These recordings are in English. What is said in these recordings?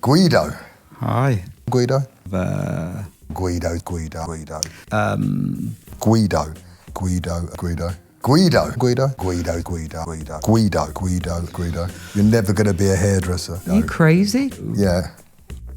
Guido. Hi. Guido. Uh, Guido. Guido. Guido. um, Guido. Guido. Guido. Guido. Guido. Guido. Guido. Guido. Guido. Guido. Guido. You're never going to be a hairdresser. are you crazy? Yeah.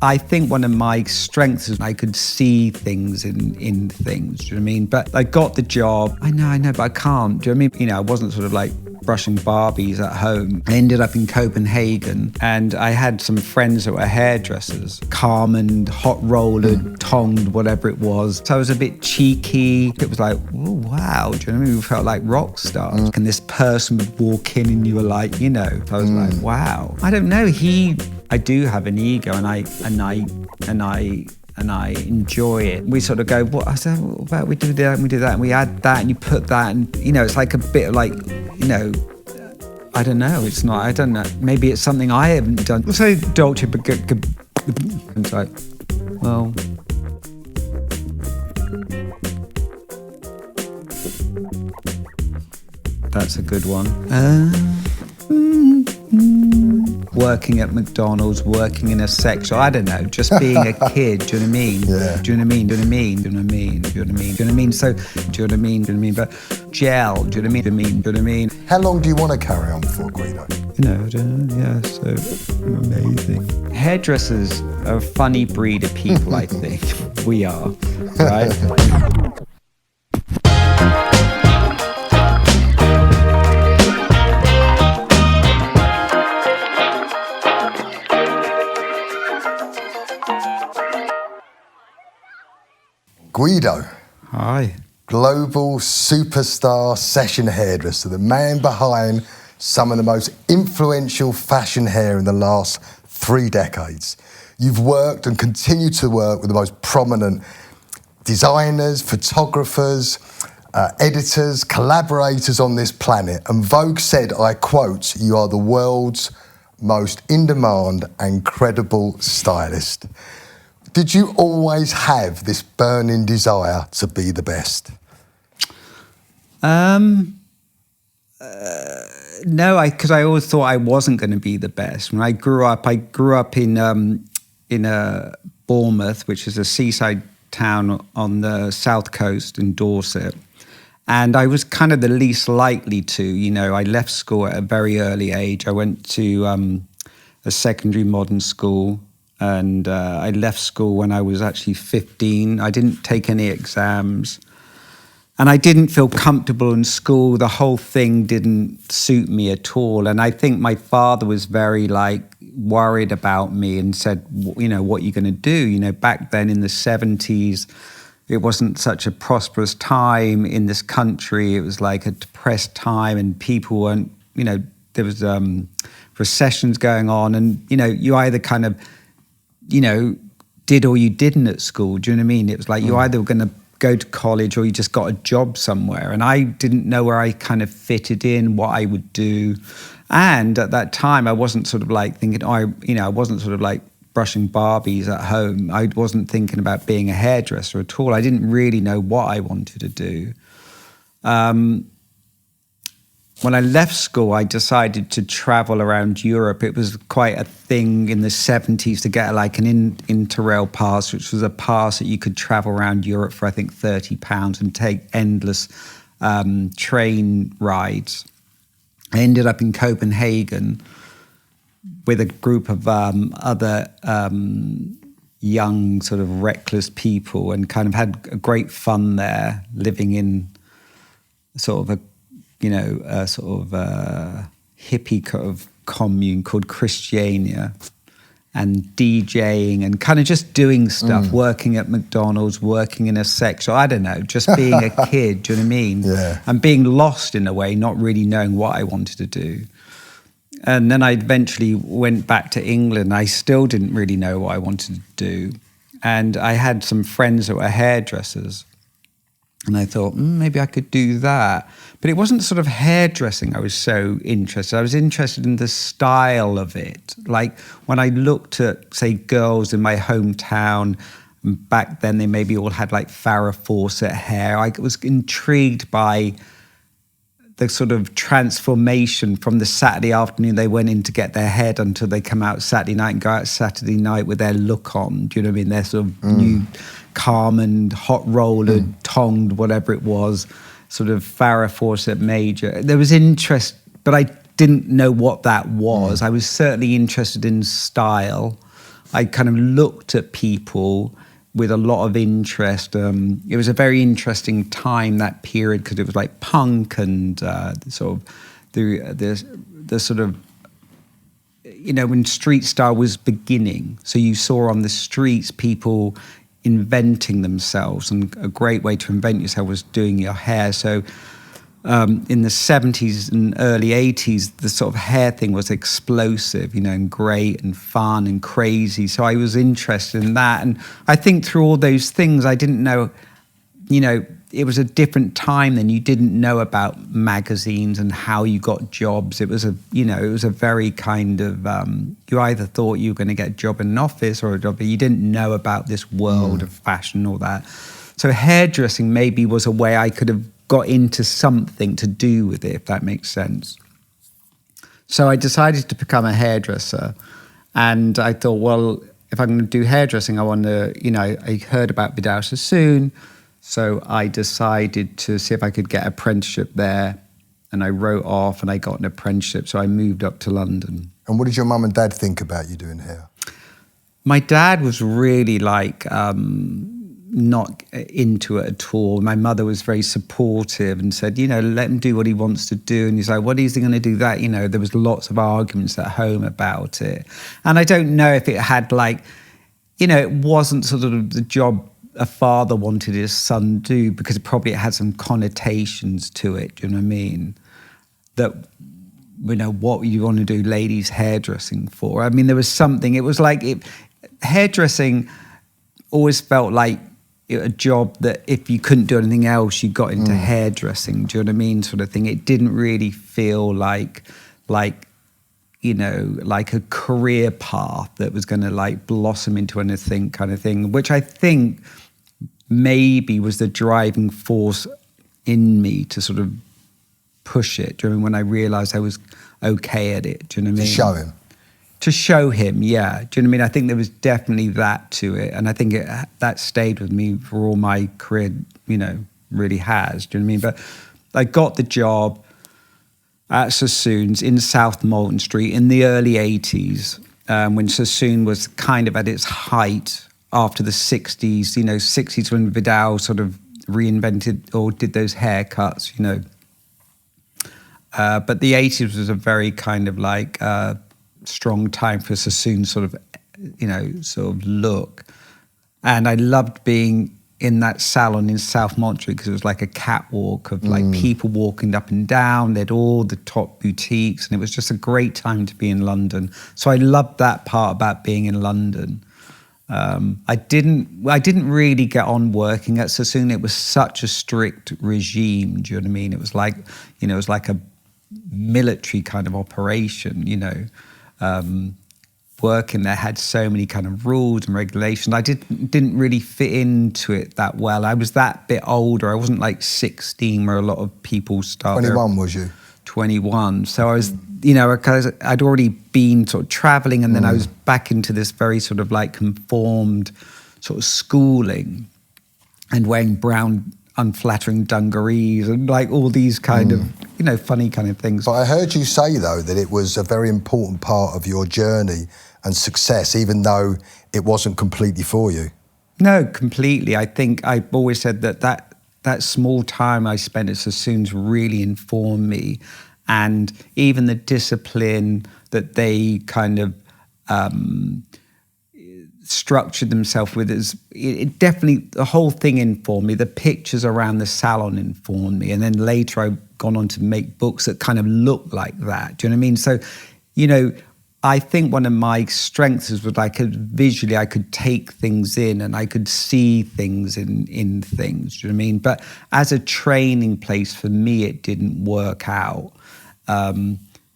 I think one of my strengths is I could see things in things, do you know what I mean? But I got the job. I know, but I can't, do you know what I mean? You know, I wasn't sort of like brushing Barbies at home. I ended up in Copenhagen and I had some friends that were hairdressers, Carmened, hot rollered, tonged, whatever it was. So I was a bit cheeky. It was like, oh, wow, do you know what I mean? We felt like rock stars. And this person would walk in and you were like, you know, I was like, wow. I don't know, I do have an ego and I enjoy it. We sort of go, what? I said, what about we do that and we do that and we add that and you put that and, you know, it's like a bit of like, you know, I don't know. It's not, I don't know. Maybe it's something I haven't done. We'll say Dolce, but it's like, well. That's a good one. Working at McDonald's, working in a sex shop, I don't know, just being a kid, do you know what I mean? Yeah. Do you know what I mean? Do you know what I mean? Do you know what I mean? Do you know what I mean? Do you know what I mean? So, do you know what I mean? Do you know what I mean? But gel, do you know what I mean? Do you know what I mean? How long do you want to carry on for, Guido? You know, yeah, so amazing. Hairdressers are a funny breed of people, I think. We are, right? Guido. Hi. Global superstar session hairdresser, the man behind some of the most influential fashion hair in the last 3 decades. You've worked and continue to work with the most prominent designers, photographers, editors, collaborators on this planet. And Vogue said, I quote, "You are the world's most in-demand and credible stylist." Did you always have this burning desire to be the best? No, because I always thought I wasn't going to be the best. When I grew up in Bournemouth, which is a seaside town on the south coast in Dorset. And I was kind of the least likely to, you know, I left school at a very early age. I went to a secondary modern school. And I left school when I was actually 15. I didn't take any exams. And I didn't feel comfortable in school. The whole thing didn't suit me at all. And I think my father was very worried about me and said, you know, what are you going to do? You know, back then in the 70s, it wasn't such a prosperous time in this country. It was like a depressed time and people weren't, you know, there was recessions going on. And, you know, you either kind of, you know, did or you didn't at school. Do you know what I mean? It was like you either were going to go to college or you just got a job somewhere. And I didn't know where I kind of fitted in, what I would do. And at that time, I wasn't sort of like thinking, I wasn't sort of like brushing Barbies at home. I wasn't thinking about being a hairdresser at all. I didn't really know what I wanted to do. When I left school, I decided to travel around Europe. It was quite a thing in the 70s to get like an Interrail pass, which was a pass that you could travel around Europe for, I think, £30 and take endless train rides. I ended up in Copenhagen with a group of other young, sort of reckless people and kind of had a great fun there, living in sort of a hippie kind of commune called Christiania and DJing and kind of just doing stuff, working at McDonald's, working in a sex shop, I don't know, just being a kid, do you know what I mean? Yeah. And being lost in a way, not really knowing what I wanted to do. And then I eventually went back to England. I still didn't really know what I wanted to do. And I had some friends that were hairdressers. And I thought, maybe I could do that. But it wasn't sort of hairdressing I was so interested. I was interested in the style of it. Like when I looked at, say, girls in my hometown, back then they maybe all had like Farrah Fawcett hair. I was intrigued by the sort of transformation from the Saturday afternoon they went in to get their hair done until they come out Saturday night and go out Saturday night with their look on. Do you know what I mean? Their sort of new Carmen, hot roller, tonged, whatever it was, sort of Farrah Fawcett Major. There was interest, but I didn't know what that was. I was certainly interested in style. I kind of looked at people with a lot of interest. It was a very interesting time, that period, because it was like punk and the sort of, you know, when street style was beginning. So you saw on the streets people inventing themselves, and a great way to invent yourself was doing your hair. So in the 70s and early 80s, the sort of hair thing was explosive, you know, and great and fun and crazy. So I was interested in that. And I think through all those things, I didn't know, you know, it was a different time then. You didn't know about magazines and how you got jobs. It was a, you know, it was a very kind of, you either thought you were going to get a job in an office or a job, but you didn't know about this world of fashion or that. So hairdressing maybe was a way I could have got into something to do with it, if that makes sense. So I decided to become a hairdresser, and I thought, well, if I'm going to do hairdressing, I want to, you know, I heard about Vidal Sassoon, so I decided to see if I could get an apprenticeship there, and I wrote off and I got an apprenticeship, so I moved up to London. And what did your mum and dad think about you doing hair? My dad was really like, not into it at all. My mother was very supportive and said, you know, let him do what he wants to do. And he's like, what is he going to do that? You know, there was lots of arguments at home about it. And I don't know if it had like, you know, it wasn't sort of the job a father wanted his son to do, because it had some connotations to it, do you know what I mean? That, you know, what you want to do ladies hairdressing for. I mean, there was something, it was like, hairdressing always felt like a job that if you couldn't do anything else, you got into hairdressing, do you know what I mean, sort of thing. It didn't really feel like, you know, like a career path that was going to like blossom into anything kind of thing, which I think maybe was the driving force in me to sort of push it during when I realised I was okay at it, do you know what I mean? To show him. To show him, yeah. Do you know what I mean? I think there was definitely that to it. And I think that stayed with me for all my career, you know, really has. Do you know what I mean? But I got the job at Sassoon's in South Molton Street in the early 80s, when Sassoon was kind of at its height after the 60s, you know, 60s when Vidal sort of reinvented or did those haircuts, you know. But the 80s was a very kind of like... strong time for Sassoon sort of, you know, sort of look. And I loved being in that salon in South Montreal because it was like a catwalk of like people walking up and down. They had all the top boutiques, and it was just a great time to be in London. So I loved that part about being in London. I didn't really get on working at Sassoon. It was such a strict regime, do you know what I mean? It was like, you know, it was like a military kind of operation, you know. Working there had so many kind of rules and regulations. I didn't really fit into it that well. I was that bit older. I wasn't like 16 where a lot of people start. 21 was you? 21. So I was, you know, because I'd already been sort of traveling, and then I was back into this very sort of like conformed sort of schooling and wearing brown unflattering dungarees and like all these kind of, you know, funny kind of things. But I heard you say, though, that it was a very important part of your journey and success, even though it wasn't completely for you. No, completely. I think I've always said that small time I spent at Sassoon's really informed me, and even the discipline that they kind of structured themselves with it definitely, the whole thing informed me. The pictures around the salon informed me, and then later I've gone on to make books that kind of look like that. Do you know what I mean? So, you know, I think one of my strengths was I could take things in, and I could see things in things. Do you know what I mean? But as a training place for me, it didn't work out,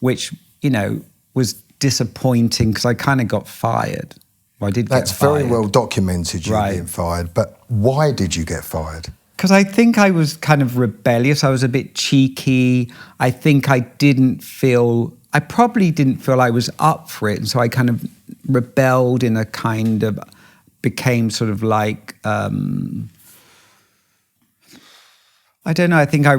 which, you know, was disappointing because I kind of got fired. Well, I did get fired. That's very well documented, you being fired. But why did you get fired? Because I think I was kind of rebellious. I was a bit cheeky. I think I probably didn't feel I was up for it. And so I kind of rebelled in a kind of, became sort of like, I don't know. I think I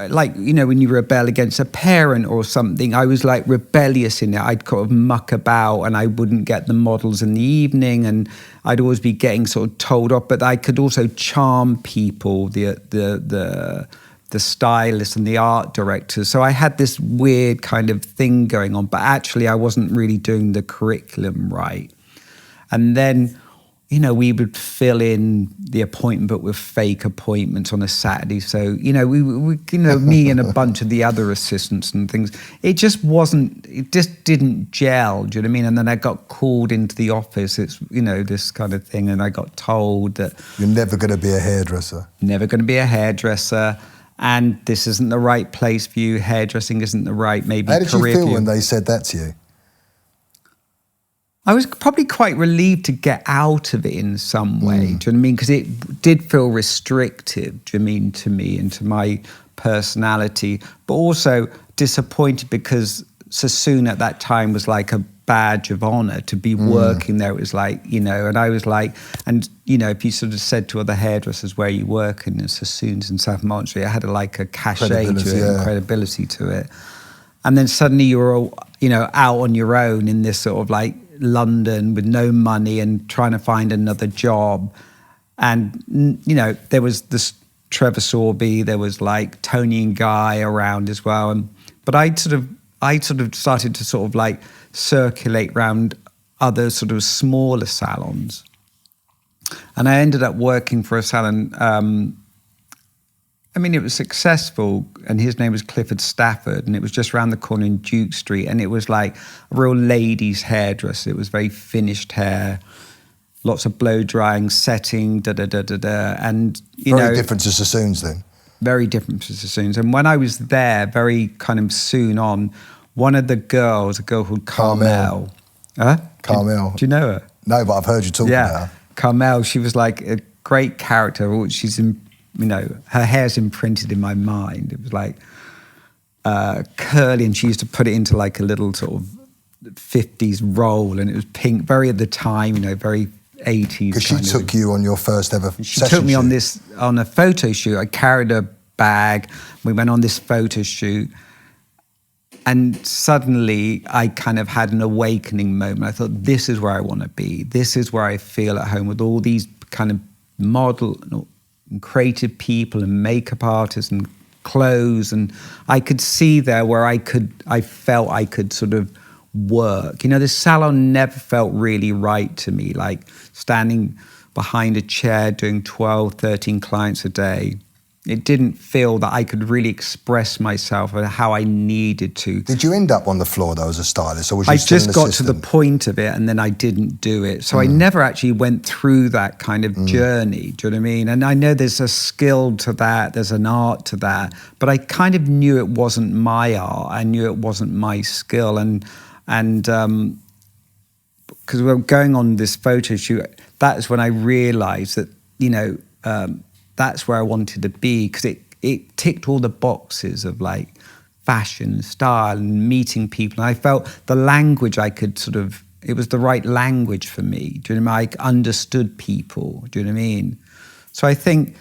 like, you know, when you rebel against a parent or something, I was like rebellious in it. I'd kind of muck about and I wouldn't get the models in the evening and I'd always be getting sort of told off. But I could also charm people, the stylists and the art directors. So I had this weird kind of thing going on, but actually I wasn't really doing the curriculum right. And then, you know, we would fill in the appointment book with fake appointments on a Saturday. So, you know, we you know, me and a bunch of the other assistants and things, it just didn't gel. Do you know what I mean? And then I got called into the office. It's, you know, this kind of thing. And I got told that you're never going to be a hairdresser. Never going to be a hairdresser. And this isn't the right place for you. Hairdressing isn't the right maybe career for you. How did you feel when they said that to you? I was probably quite relieved to get out of it in some way. Do you know what I mean? Because it did feel restrictive, do you know what I mean, to me and to my personality, but also disappointed because Sassoon at that time was like a badge of honor to be working there. It was like, you know, and I was like, and, you know, if you sort of said to other hairdressers where you work in Sassoon's in South Montreal, I had like a cachet to it and credibility to it. And then suddenly you were, you know, out on your own in this sort of like London with no money and trying to find another job. And, you know, there was this Trevor Sorby, there was like Tony and Guy around as well. But I sort of started to sort of like circulate around other sort of smaller salons. And I ended up working for a salon, I mean, it was successful, and his name was Clifford Stafford, and it was just around the corner in Duke Street, and it was like a real ladies' hairdresser. It was very finished hair, lots of blow drying, setting, and you know, very different to Sassoon's then. Very different to Sassoon's. And when I was there, very kind of soon on, one of the girls, a girl called Carmel. Carmel. Do you know her? No, but I've heard you talk about her. Carmel. She was like a great character. She's in. You know, her hair's imprinted in my mind. It was like curly, and she used to put it into like a little sort of 50s roll, and it was pink, very at the time, you know, very 80s. Because she took you on your first ever She took me on a photo shoot. I carried a bag. We went on this photo shoot. And suddenly I kind of had an awakening moment. I thought, this is where I want to be. This is where I feel at home with all these kind of model and creative people and makeup artists and clothes, and I could see there where I felt I could sort of work. You know, the salon never felt really right to me, like standing behind a chair doing 12, 13 clients a day. It didn't feel that I could really express myself or how I needed to. Did you end up on the floor though as a stylist, or was you still an assistant? I just got to the point of it and then I didn't do it. So I never actually went through that kind of journey, do you know what I mean? And I know there's a skill to that, there's an art to that, but I kind of knew it wasn't my art. I knew it wasn't my skill. And because we were going on this photo shoot, that's when I realized that, you know, that's where I wanted to be, because it ticked all the boxes of like fashion, style, and meeting people. And I felt the language I could sort of, it was the right language for me. Do you know what I mean? I understood people. Do you know what I mean? So I think,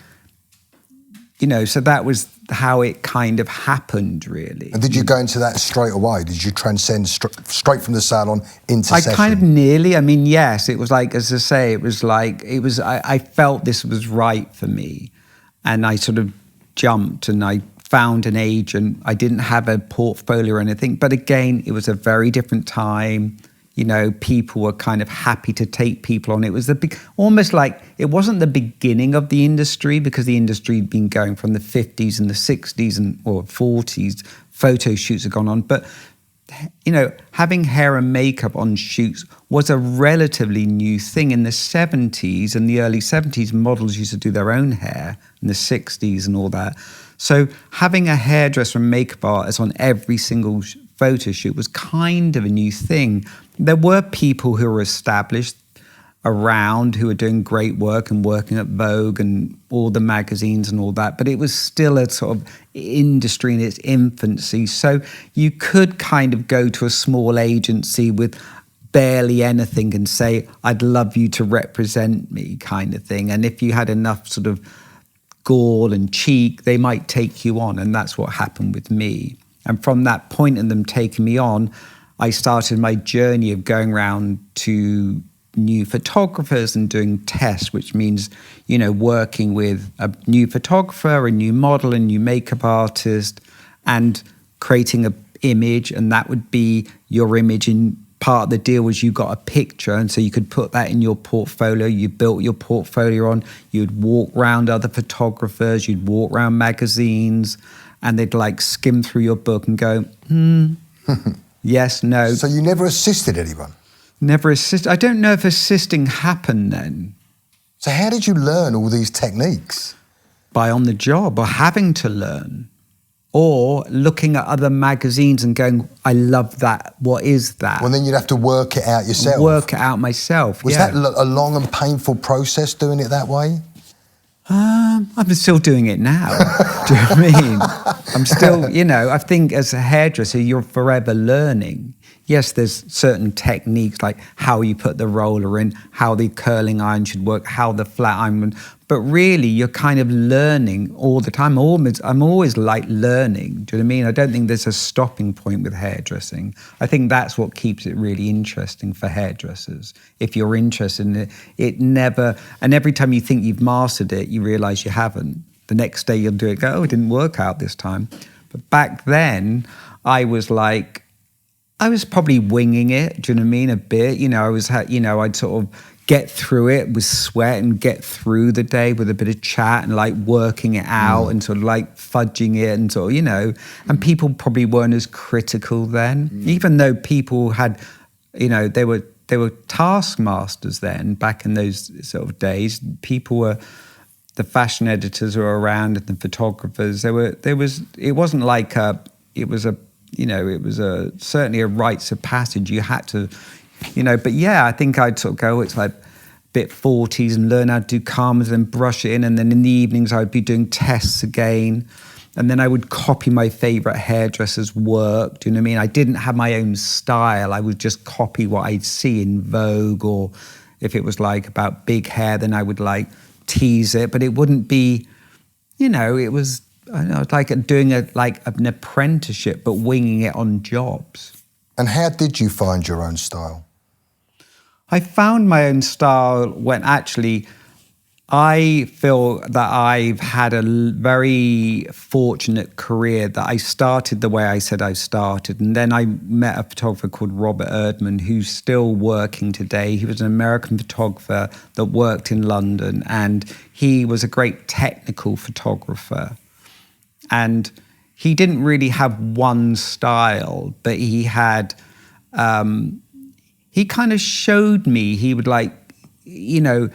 you know, so that was how it kind of happened, really. And did you go into that straight away? Did you transcend straight from the salon into session? I kind of nearly, I mean, yes, it was like, as I say, I felt this was right for me. And I sort of jumped and I found an agent. I didn't have a portfolio or anything. But again, it was a very different time. You know, people were kind of happy to take people on. It was almost like it wasn't the beginning of the industry, because the industry had been going from the 50s and the 60s or 40s. Photo shoots had gone on. But, you know, having hair and makeup on shoots was a relatively new thing. In the 70s and the early 70s, models used to do their own hair, in the 60s and all that. So having a hairdresser and makeup artist on every single photo shoot was kind of a new thing. There were people who were established, around who were doing great work and working at Vogue and all the magazines and all that, but it was still a sort of industry in its infancy. So you could kind of go to a small agency with barely anything and say, I'd love you to represent me, kind of thing. And if you had enough sort of gall and cheek, they might take you on. And that's what happened with me. And from that point and them taking me on, I started my journey of going around to new photographers and doing tests, which means, you know, working with a new photographer, a new model, a new makeup artist, and creating an image. And that would be your image. And part of the deal was you got a picture, and so you could put that in your portfolio. You built your portfolio on, you'd walk around other photographers, you'd walk around magazines, and they'd like skim through your book and go, yes, no. So you never assisted anyone? Never assist. I don't know if assisting happened then. So how did you learn all these techniques? By on the job, or having to learn, or looking at other magazines and going, I love that. What is that? Well, then you'd have to work it out yourself. Work it out myself. Was that a long and painful process doing it that way? I'm still doing it now. Do you know what I mean? I'm still, you know, I think as a hairdresser, you're forever learning. Yes, there's certain techniques like how you put the roller in, how the curling iron should work, how the flat iron, but really you're kind of learning all the time. I'm always like learning. Do you know what I mean? I don't think there's a stopping point with hairdressing. I think that's what keeps it really interesting for hairdressers. If you're interested in it, it never, and every time you think you've mastered it, you realize you haven't. The next day you'll do it, go, oh, it didn't work out this time. But back then, I was probably winging it, do you know what I mean, a bit. You know, I'd sort of get through it with sweat and get through the day with a bit of chat and like working it out and sort of like fudging it and sort of, you know, and people probably weren't as critical then, even though people had, you know, they were taskmasters then, back in those sort of days. People were, the fashion editors were around and the photographers, it wasn't like it was certainly a rites of passage. You had to, you know, but yeah, I think I'd sort of go, it's like a bit 40s and learn how to do calmers and brush it in. And then in the evenings, I'd be doing tests again. And then I would copy my favorite hairdresser's work. Do you know what I mean? I didn't have my own style. I would just copy what I'd see in Vogue, or if it was like about big hair, then I would like tease it, but it wouldn't be, you know, it was, I don't know, like doing an apprenticeship, but winging it on jobs. And how did you find your own style? I found my own style when actually I feel that I've had a very fortunate career, that I started the way I said I started. And then I met a photographer called Robert Erdman, who's still working today. He was an American photographer that worked in London, and he was a great technical photographer. And he didn't really have one style, but he had, he kind of showed me, he would like, you know,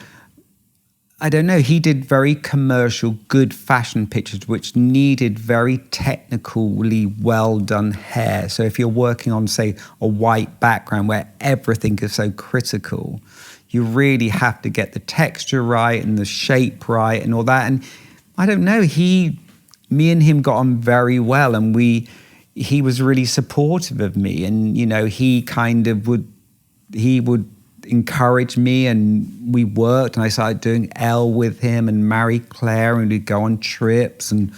I don't know, he did very commercial, good fashion pictures, which needed very technically well done hair. So if you're working on, say, a white background where everything is so critical, you really have to get the texture right and the shape right and all that. And I don't know, me and him got on very well, and he was really supportive of me. And, you know, he would encourage me, and we worked, and I started doing Elle with him and Marie Claire, and we'd go on trips. And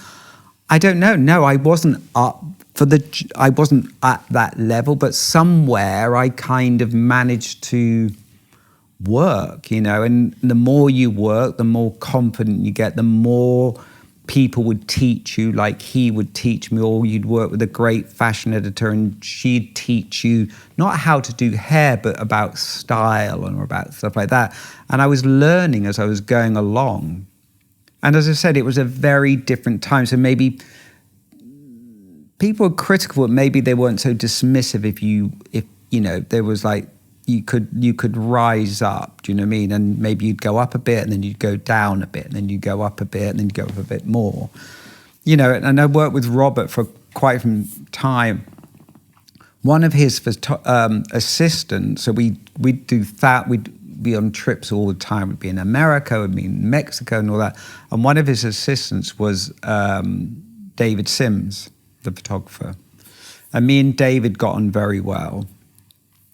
I don't know, no, I wasn't I wasn't at that level, but somewhere I kind of managed to work, you know, and the more you work, the more confident you get, the more people would teach you, like he would teach me, or you'd work with a great fashion editor and she'd teach you not how to do hair, but about style and about stuff like that. And I was learning as I was going along. And as I said, it was a very different time. So maybe people were critical, but maybe they weren't so dismissive if you know, there was like, you could rise up, do you know what I mean? And maybe you'd go up a bit, and then you'd go down a bit, and then you'd go up a bit, and then you'd go up a bit more. You know, and I worked with Robert for quite some time. One of his assistants, so we'd be on trips all the time. We'd be in America, we'd be in Mexico and all that. And one of his assistants was David Sims, the photographer. And me and David got on very well.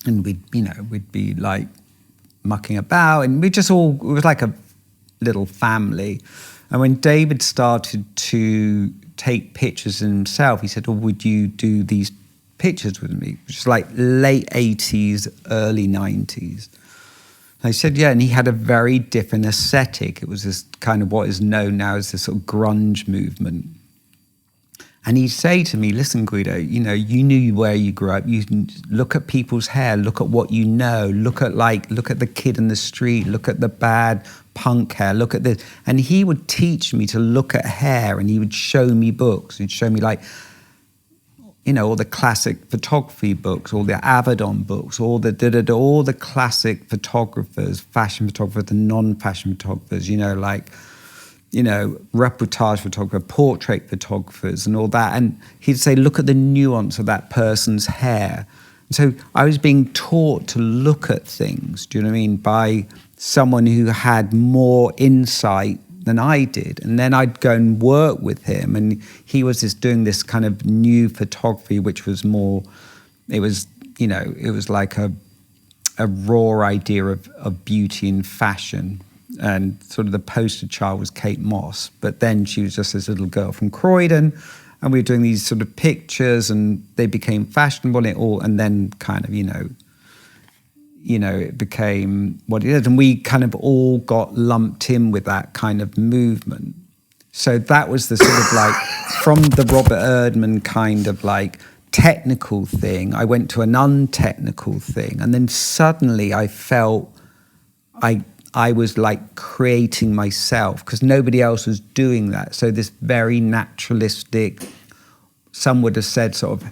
And we'd be like mucking about, and it was like a little family. And when David started to take pictures himself, he said, would you do these pictures with me? Which is like late 80s, early 90s. I said, yeah, and he had a very different aesthetic. It was this kind of what is known now as the sort of grunge movement. And he'd say to me, listen, Guido, you knew where you grew up. You look at people's hair, look at what you know, look at the kid in the street, look at the bad punk hair, look at this. And he would teach me to look at hair, and he would show me books. He'd show me all the classic photography books, all the Avedon books, all the classic photographers, fashion photographers, and non-fashion photographers, reportage photographer, portrait photographers and all that. And he'd say, look at the nuance of that person's hair. And so I was being taught to look at things, do you know what I mean, by someone who had more insight than I did. And then I'd go and work with him, and he was doing this kind of new photography, which was more, it was like a raw idea of beauty and fashion. And sort of the poster child was Kate Moss, but then she was just this little girl from Croydon, and we were doing these sort of pictures, and they became fashionable, and then kind of, it became what it is, and we kind of all got lumped in with that kind of movement. So that was the sort of like, from the Robert Erdman kind of like technical thing, I went to an untechnical thing, and then suddenly I felt I was like creating myself, because nobody else was doing that. So this very naturalistic, some would have said sort of,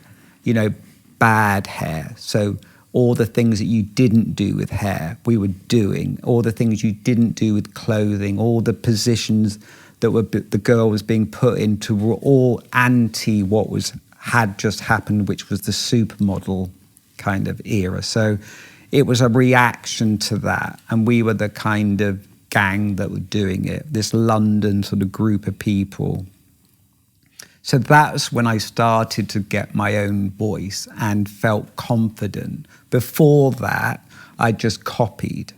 bad hair. So all the things that you didn't do with hair, we were doing. All the things you didn't do with clothing, all the positions that the girl was being put into were all anti what had just happened, which was the supermodel kind of era. So it was a reaction to that, and we were the kind of gang that were doing it, this London sort of group of people. So that's when I started to get my own voice and felt confident. Before that, I just copied,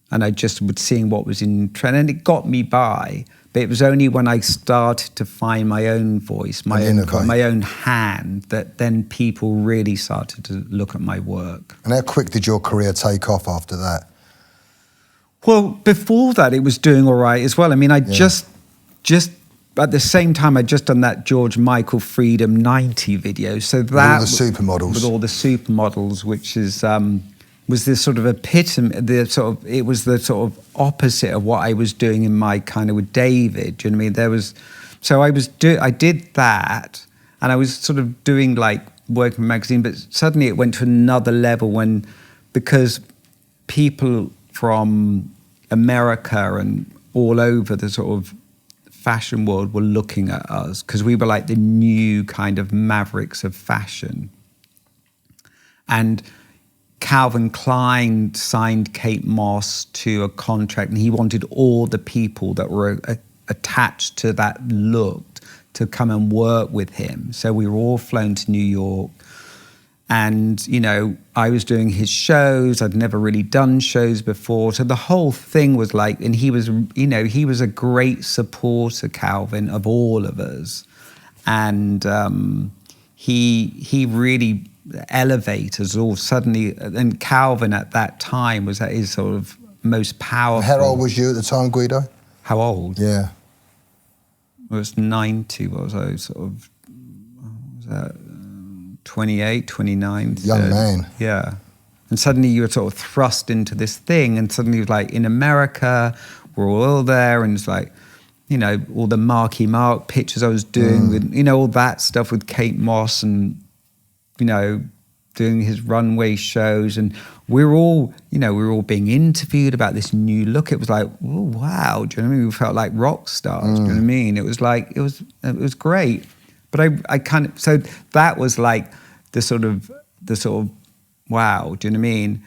and I just was seeing what was in trend, and it got me by. But it was only when I started to find my own voice, my own hand, that then people really started to look at my work. And how quick did your career take off after that? Well, before that, it was doing all right as well. I mean, just at the same time, I'd just done that George Michael Freedom 90 video. So that with all the supermodels. With all the supermodels, which is was this sort of epitome, it was the sort of opposite of what I was doing in my kind of with David. Do you know what I mean? I did that, and I was sort of doing like working in a magazine, but suddenly it went to another level because people from America and all over the sort of fashion world were looking at us, because we were like the new kind of mavericks of fashion. And Calvin Klein signed Kate Moss to a contract, and he wanted all the people that were attached to that look to come and work with him. So we were all flown to New York, and I was doing his shows. I'd never really done shows before, so the whole thing was like, and he was a great supporter, Calvin, of all of us, and he really elevators all suddenly. And Calvin at that time was at his sort of most powerful. How old was you at the time, Guido? How old? Yeah. I was 90. What was I? Sort of, was that 28, 29? Young 30. man. Yeah. And suddenly you were sort of thrust into this thing, and suddenly like in America, we're all there, and it's like, all the Marky Mark pictures I was doing with, all that stuff with Kate Moss, and doing his runway shows, and we were all being interviewed about this new look. It was like, oh, wow, do you know what I mean? We felt like rock stars, do you know what I mean? It was like, it was great. But I kind of, so that was like the sort of, wow, do you know what I mean?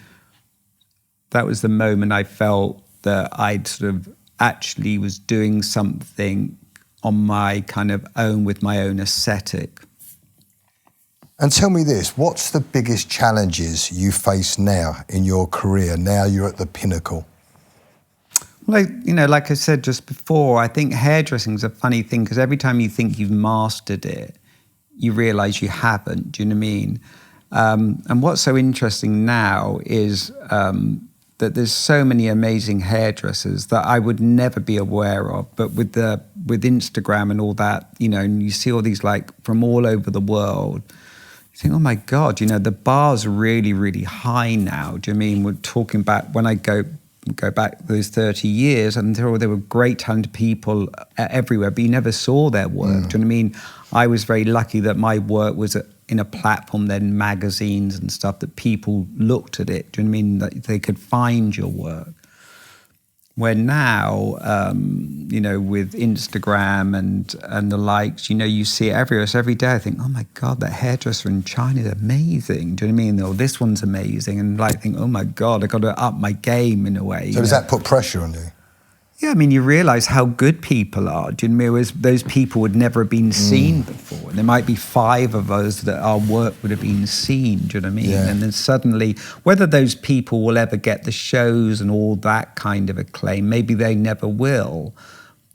that was the moment I felt that I'd sort of actually was doing something on my kind of own with my own aesthetic. And tell me this, what's the biggest challenges you face now in your career, now you're at the pinnacle? Well, like I said just before, I think hairdressing is a funny thing because every time you think you've mastered it, you realise you haven't, do you know what I mean? And what's so interesting now is that there's so many amazing hairdressers that I would never be aware of. But with Instagram and all that, and you see all these like from all over the world, you think, oh my God, the bar's really, really high now. Do you know what I mean? We're talking about when I go back those 30 years and there were great talented people everywhere, but you never saw their work. Do you know what I mean? I was very lucky that my work was in a platform, then magazines and stuff, that people looked at it. Do you know what I mean? That they could find your work. Where now, with Instagram and the likes, you see it everywhere. So every day I think, oh my God, that hairdresser in China is amazing. Do you know what I mean? Or this one's amazing. And like think, oh my God, I got to up my game in a way. So does that put pressure on you? Yeah, I mean, you realise how good people are. Do you know what I mean? Those people would never have been seen before. There might be 5 of us that our work would have been seen, do you know what I mean? Yeah. And then suddenly, whether those people will ever get the shows and all that kind of acclaim, maybe they never will.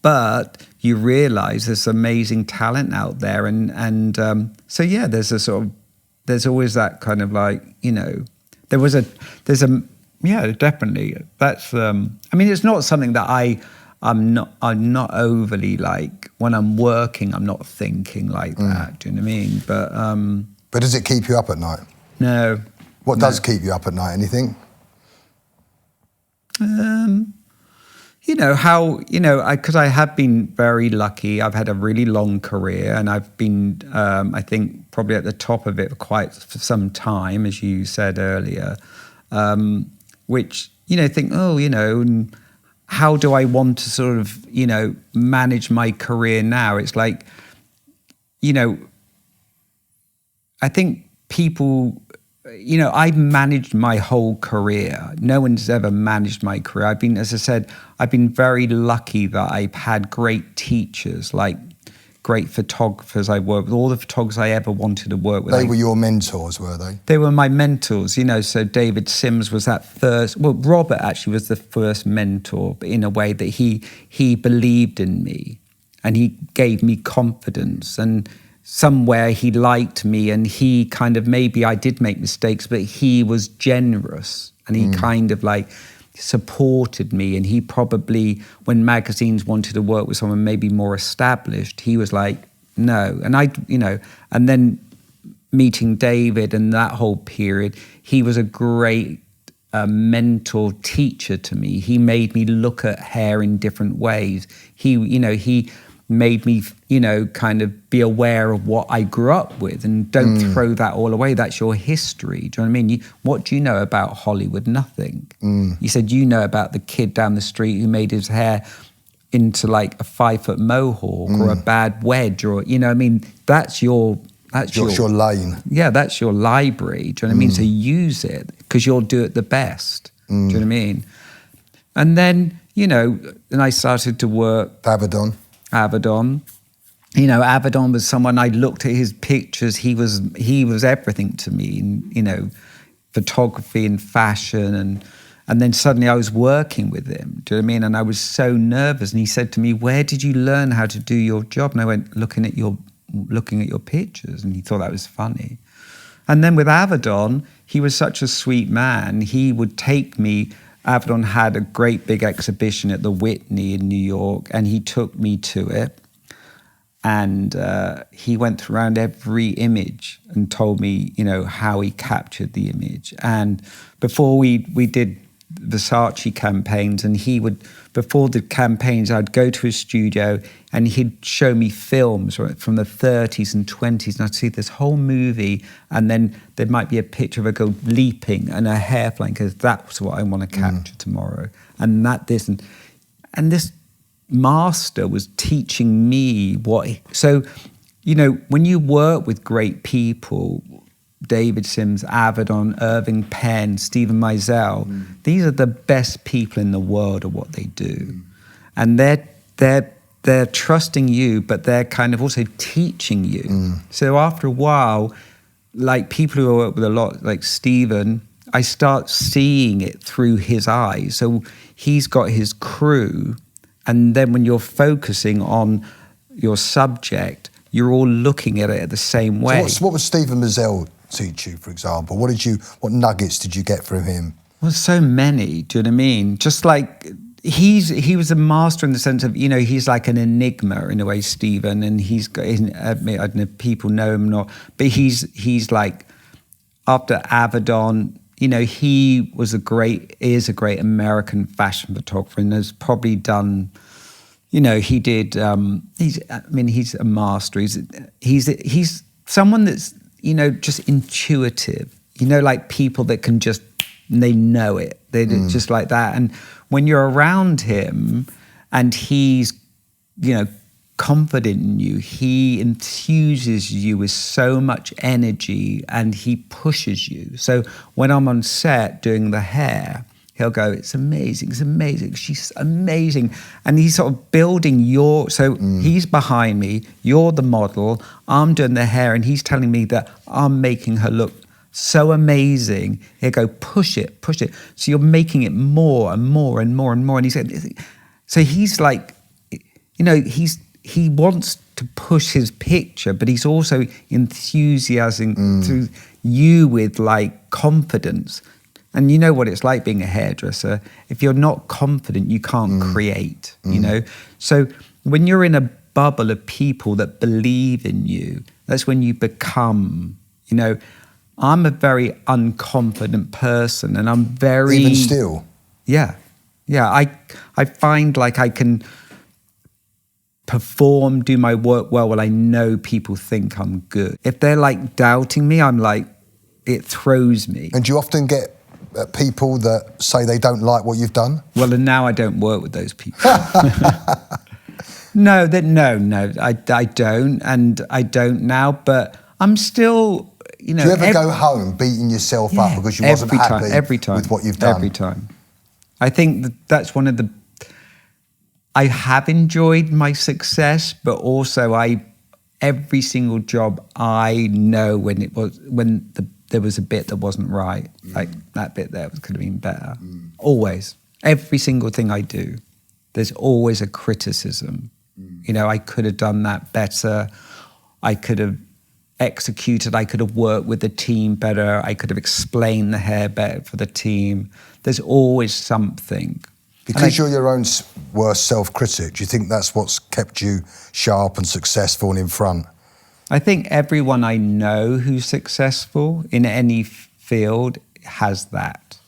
But you realise there's amazing talent out there. So yeah, there's always that kind of like, yeah, definitely. That's. It's not something that I'm not overly like when I'm working. I'm not thinking like that. Do you know what I mean? But does it keep you up at night? No. What does keep you up at night? Anything? Because I have been very lucky. I've had a really long career, and I've been, I think, probably at the top of it for some time, as you said earlier. Which, think, how do I want to sort of, manage my career now? It's like, I think people, I've managed my whole career. No one's ever managed my career. As I said, I've been very lucky that I've had great teachers, like great photographers I worked with, all the photographers I ever wanted to work with. They were your mentors, were they? They were my mentors, so David Sims was that first, Robert actually was the first mentor, but in a way that he believed in me and he gave me confidence, and somewhere he liked me, and he kind of, maybe I did make mistakes, but he was generous and he kind of like supported me. And he probably, when magazines wanted to work with someone maybe more established, he was like, no. And and then meeting David and that whole period, he was a great mentor teacher to me. He made me look at hair in different ways. He made me, kind of be aware of what I grew up with, and don't throw that all away. That's your history. Do you know what I mean? What do you know about Hollywood? Nothing. You said you know about the kid down the street who made his hair into like a 5-foot mohawk or a bad wedge, or, that's your lane. Yeah, that's your library. Do you know what I mean? So use it because you'll do it the best. Do you know what I mean? And then, then I started to work. Avedon. Avedon was someone, I looked at his pictures, he was everything to me, photography and fashion, and then suddenly I was working with him, do you know what I mean? And I was so nervous, and he said to me, where did you learn how to do your job? And I went, looking at your pictures, and he thought that was funny. And then with Avedon, he was such a sweet man. He would take me. Avedon had a great big exhibition at the Whitney in New York, and he took me to it. And he went around every image and told me, how he captured the image. And before we did Versace campaigns, and before the campaigns, I'd go to his studio and he'd show me films from the 30s and 20s, and I'd see this whole movie, and then there might be a picture of a girl leaping and her hair flying, because that's what I want to capture tomorrow. And this master was teaching me so, when you work with great people, David Sims, Avedon, Irving Penn, Stephen Meisel. These are the best people in the world at what they do. And they're trusting you, but they're kind of also teaching you. So after a while, like people who I work with a lot, like Stephen, I start seeing it through his eyes. So he's got his crew, and then when you're focusing on your subject, you're all looking at it the same way. So what would Stephen Meisel teach you, for example? What nuggets did you get from him? Well, so many, do you know what I mean? Just like he was a master in the sense of, he's like an enigma in a way, Stephen, and he's got, I don't know if people know him or not, but he's like, after Avedon, he is a great American fashion photographer and has probably done, he did, he's a master. He's someone that's, just intuitive, like people that can just, they know it. They're just like that. And when you're around him and he's, confident in you, he enthuses you with so much energy and he pushes you. So when I'm on set doing the hair, he'll go, it's amazing, she's amazing. And he's sort of building he's behind me, you're the model, I'm doing the hair, and he's telling me that I'm making her look so amazing. He'll go, push it. So you're making it more and more and more and more. And he said, so he's like, he wants to push his picture, but he's also enthusiasing through you with like confidence. And you know what it's like being a hairdresser. If you're not confident, you can't create, So when you're in a bubble of people that believe in you, that's when you become, I'm a very unconfident person, and I'm very... Even still? Yeah. I find like I can perform, do my work well when I know people think I'm good. If they're like doubting me, I'm like, it throws me. And do you often get people that say they don't like what you've done? Well, and now I don't work with those people. No, I don't, and I don't now, but I'm still... Do you ever go home beating yourself up because you wasn't happy with what you've done? Every time. I think that's one of the... I have enjoyed my success, but also every single job I know there was a bit that wasn't right. Like that bit there could have been better. Always. Every single thing I do, there's always a criticism. I could have done that better. I could have executed, I could have worked with the team better, I could have explained the hair better for the team. There's always something. Because you're your own worst self-critic, do you think that's what's kept you sharp and successful and in front? I think everyone I know who's successful in any field has that.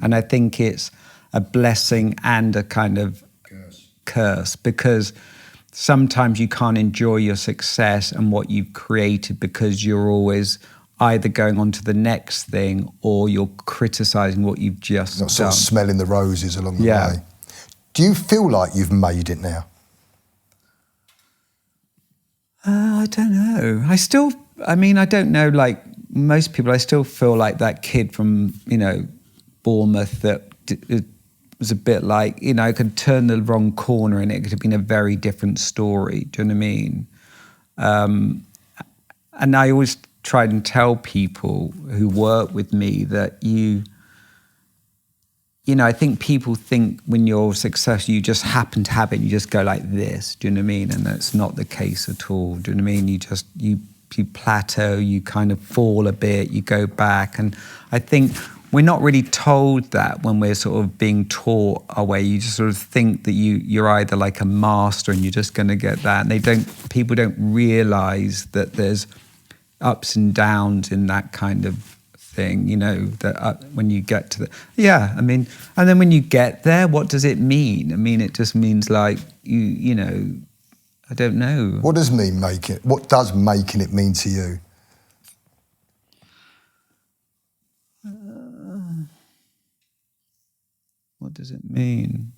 And I think it's a blessing and a kind of curse because sometimes you can't enjoy your success and what you've created because you're always either going on to the next thing or you're criticising what you've just done. Sort of smelling the roses along the way. Do you feel like you've made it now? I don't know. I don't know, like most people, I still feel like that kid from, Bournemouth that it was a bit like, I could turn the wrong corner and it could have been a very different story. Do you know what I mean? And I always try and tell people who work with me that I think people think when you're successful, you just happen to have it, you just go like this, do you know what I mean? And that's not the case at all, do you know what I mean? You plateau, you kind of fall a bit, you go back. And I think we're not really told that when we're sort of being taught our way. You just sort of think that you're either like a master and you're just going to get that. And people don't realise that there's ups and downs in that kind of thing, that when you get to and then when you get there, what does it mean? It just means like, I don't know. What does making it mean to you? What does it mean?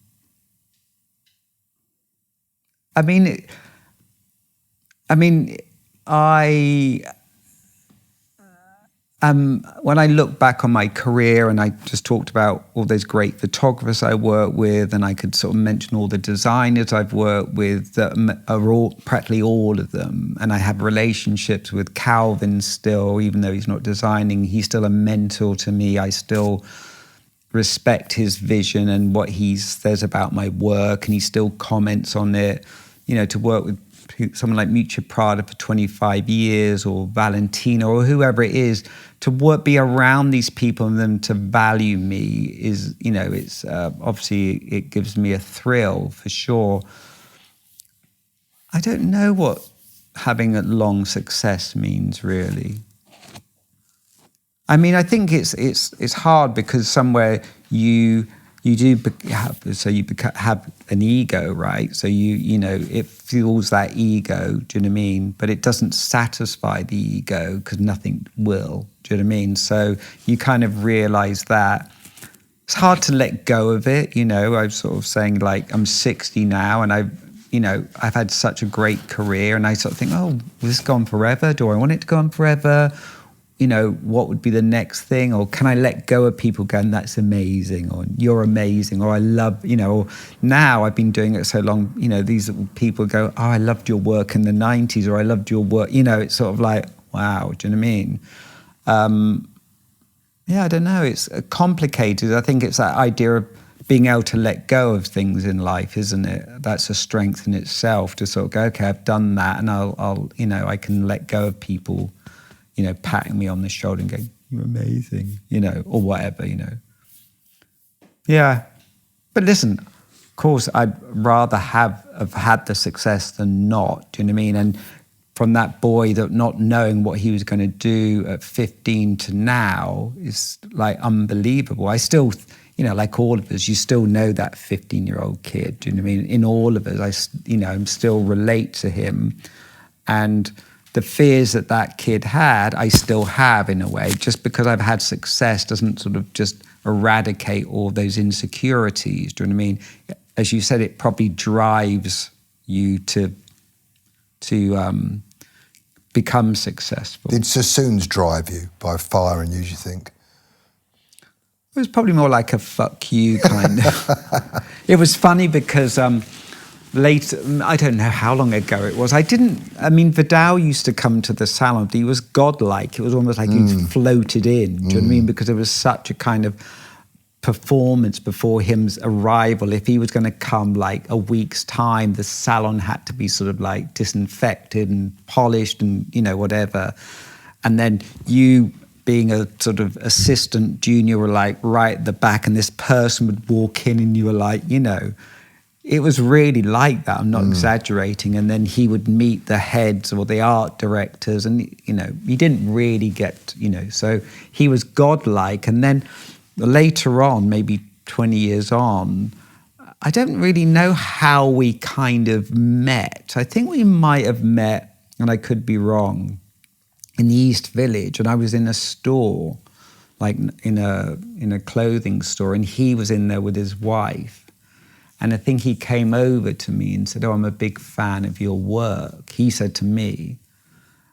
when I look back on my career, and I just talked about all those great photographers I work with, and I could sort of mention all the designers I've worked with, that are practically all of them. And I have relationships with Calvin still, even though he's not designing. He's still a mentor to me. I still respect his vision and what he says about my work, and he still comments on it. You know, to work with someone like Miuccia Prada for 25 years, or Valentino, or whoever it is, to be around these people and them to value me is, you know, it's obviously it gives me a thrill for sure. I don't know what having a long success means really. I mean, I think it's hard because somewhere you do have an ego, right? So you know, it fuels that ego, do you know what I mean? But it doesn't satisfy the ego because nothing will, do you know what I mean? So you kind of realize that it's hard to let go of it, you know. I'm sort of saying, like, I'm 60 now and I've had such a great career, and I sort of think, oh, will this go on forever? Do I want it to go on forever? You know, what would be the next thing? Or can I let go of people going, that's amazing, or you're amazing, or I love, you know, or now I've been doing it so long, you know, these people go, oh, I loved your work in the 90s, or I loved your work, you know, it's sort of like, wow, do you know what I mean? Yeah, I don't know, it's complicated. I think it's that idea of being able to let go of things in life, isn't it? That's a strength in itself, to sort of go, okay, I've done that, and I'll you know, I can let go of people, you know, patting me on the shoulder and going, you're amazing, you know, or whatever, you know. Yeah. But listen, of course, I'd rather have had the success than not, do you know what I mean? And from that boy that not knowing what he was going to do at 15 to now is like unbelievable. I still, you know, like all of us, you still know that 15-year-old kid, do you know what I mean? In all of us, you know, I'm still relate to him. And the fears that kid had, I still have in a way. Just because I've had success doesn't sort of just eradicate all those insecurities. Do you know what I mean? As you said, it probably drives you to become successful. Did Sassoons drive you by fire and use, you think? It was probably more like a fuck you kind of. It was funny because later, I don't know how long ago it was. I mean, Vidal used to come to the salon, but he was godlike. It was almost like he floated in, do you know what I mean? Because there was such a kind of performance before his arrival. If he was going to come like a week's time, the salon had to be sort of like disinfected and polished and, you know, whatever. And then you, being a sort of assistant junior, were like right at the back, and this person would walk in and you were like, you know, it was really like that. I'm not exaggerating. And then he would meet the heads or the art directors, and, you know, he didn't really get, you know, so he was godlike. And then later on, maybe 20 years on, I don't really know how we kind of met. I think we might have met, and I could be wrong, in the East Village, and I was in a store, like in a clothing store, and he was in there with his wife. And I think he came over to me and said, oh, I'm a big fan of your work. He said to me.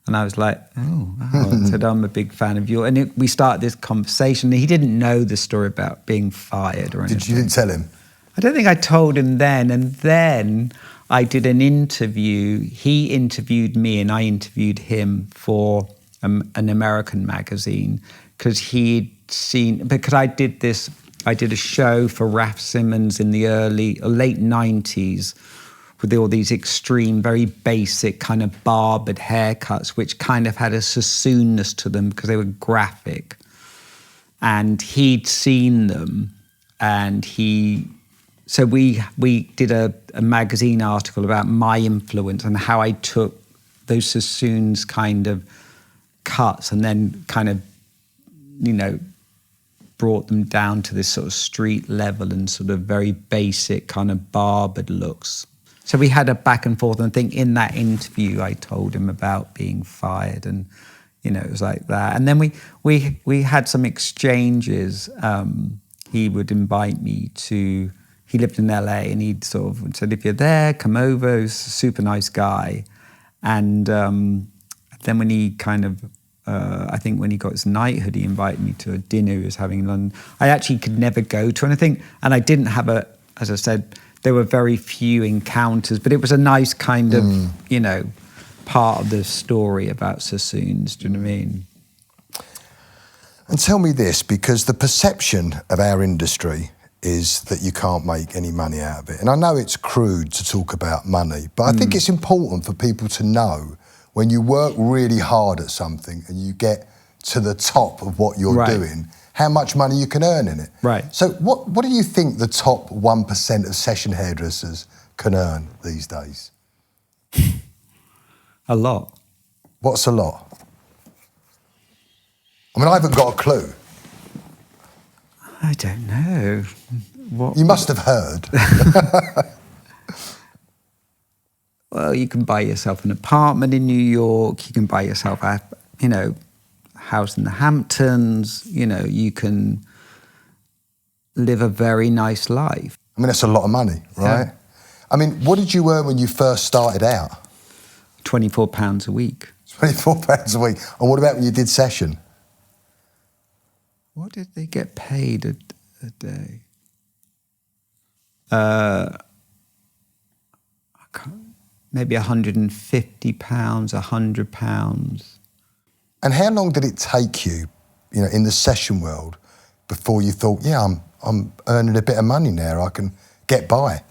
And I was like, oh, wow. I said, I'm a big fan of your... And we started this conversation. He didn't know the story about being fired or anything. You didn't tell him? I don't think I told him then. And then I did an interview. He interviewed me and I interviewed him for an American magazine because he'd seen... Because I did a show for Raf Simons in the late 90s with all these extreme, very basic kind of barbered haircuts, which kind of had a Sassoonness to them because they were graphic. And he'd seen them, and so we did a magazine article about my influence and how I took those Sassoons kind of cuts and then kind of, you know, brought them down to this sort of street level and sort of very basic kind of barbered looks. So we had a back and forth, and I think in that interview I told him about being fired, and, you know, it was like that. And then we had some exchanges. He would invite me to, he lived in LA, and he'd sort of said, if you're there, come over. He was a super nice guy. And then when he kind of I think when he got his knighthood, he invited me to a dinner he was having in London. I actually could never go to anything, and I didn't have as I said, there were very few encounters, but it was a nice kind of, part of the story about Sassoons, do you know what I mean? And tell me this, because the perception of our industry is that you can't make any money out of it. And I know it's crude to talk about money, but I think it's important for people to know when you work really hard at something and you get to the top of what you're doing, how much money you can earn in it. Right. So what do you think the top 1% of session hairdressers can earn these days? A lot. What's a lot? I mean, I haven't got a clue. I don't know. What? You must have heard. Well, you can buy yourself an apartment in New York. You can buy yourself a, house in the Hamptons. You can live a very nice life. I mean, that's a lot of money, right? Yeah. I mean, what did you earn when you first started out? £24 a week. £24 a week. And what about when you did session? What did they get paid a day? Maybe £150, £100. And how long did it take you, in the session world, before you thought, yeah, I'm earning a bit of money now, I can get by?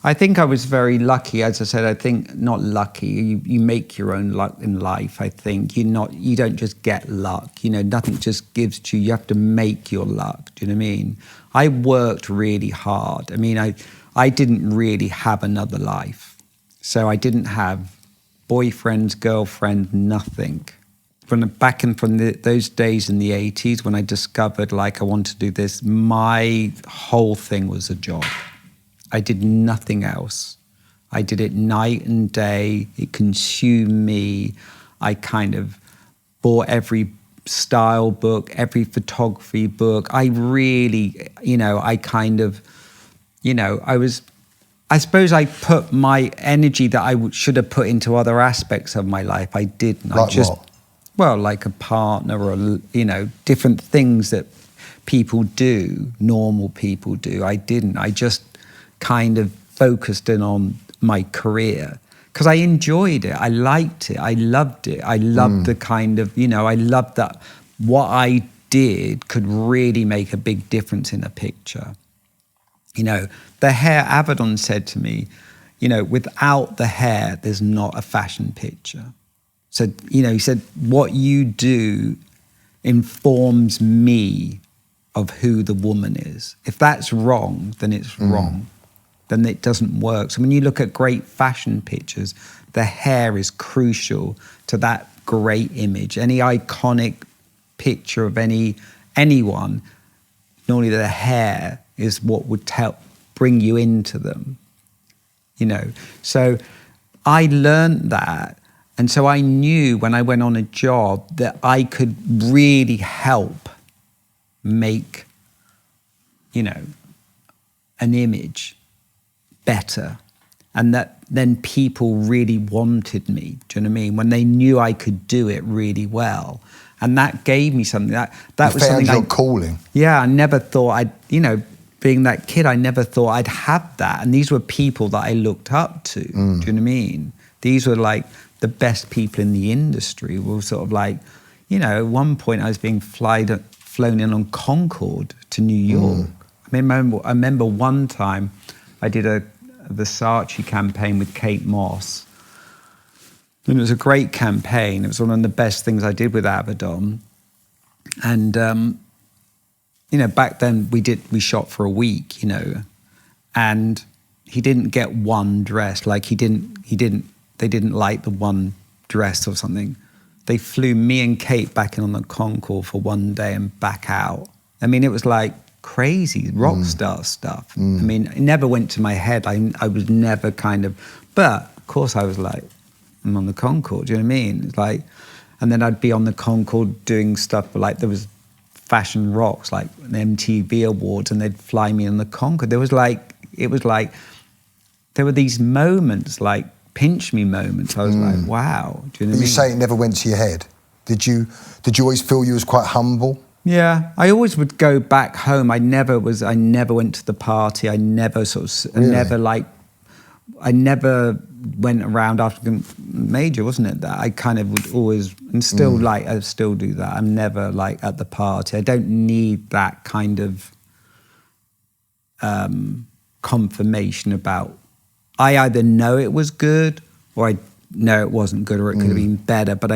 I think I was very lucky. As I said, I think not lucky. You make your own luck in life. I think you don't just get luck. Nothing just gives to you. You have to make your luck. Do you know what I mean? I worked really hard. I mean, I didn't really have another life. So I didn't have boyfriends, girlfriend, nothing. From those days in the 80s when I discovered I want to do this, my whole thing was a job. I did nothing else. I did it night and day. It consumed me. I kind of bought every style book, every photography book. I really, I suppose I put my energy that I should have put into other aspects of my life. I didn't. Like what? Well, like a partner or, different things that people do, normal people do. I didn't. I just kind of focused in on my career because I enjoyed it. I liked it. I loved it. I loved the kind of, I loved that what I did could really make a big difference in a picture. The hair, Avedon said to me, without the hair, there's not a fashion picture. So, he said, what you do informs me of who the woman is. If that's wrong, then it's wrong. Then it doesn't work. So when you look at great fashion pictures, the hair is crucial to that great image. Any iconic picture of anyone, normally the hair is what would bring you into them. So I learned that. And so I knew when I went on a job that I could really help make, an image better. And that then people really wanted me, do you know what I mean? When they knew I could do it really well. And that gave me something. That was something your calling. Yeah, I never thought being that kid, I never thought I'd have that. And these were people that I looked up to, do you know what I mean? These were the best people in the industry. We were sort of at one point I was being flown in on Concorde to New York. I remember one time I did a Versace campaign with Kate Moss. And it was a great campaign. It was one of the best things I did with Avedon. And, back then we shot for a week, and he didn't get one dress. They didn't like the one dress or something. They flew me and Kate back in on the Concorde for one day and back out. I mean, it was crazy rock star stuff. I mean, it never went to my head. I was never but of course I was I'm on the Concorde, do you know what I mean? It's and then I'd be on the Concorde doing stuff there was fashion rocks, the MTV Awards, and they'd fly me on the Concorde. There was there were these moments, pinch me moments. I was wow. Do you know what I mean? You say it never went to your head? Did you always feel you was quite humble? Yeah, I always would go back home. I never went to the party. I never Really? I never went around after major, wasn't it? That I kind of would always, and still I still do that. I'm never like at the party. I don't need that kind of confirmation about. I either know it was good or I know it wasn't good, or it could have been better. But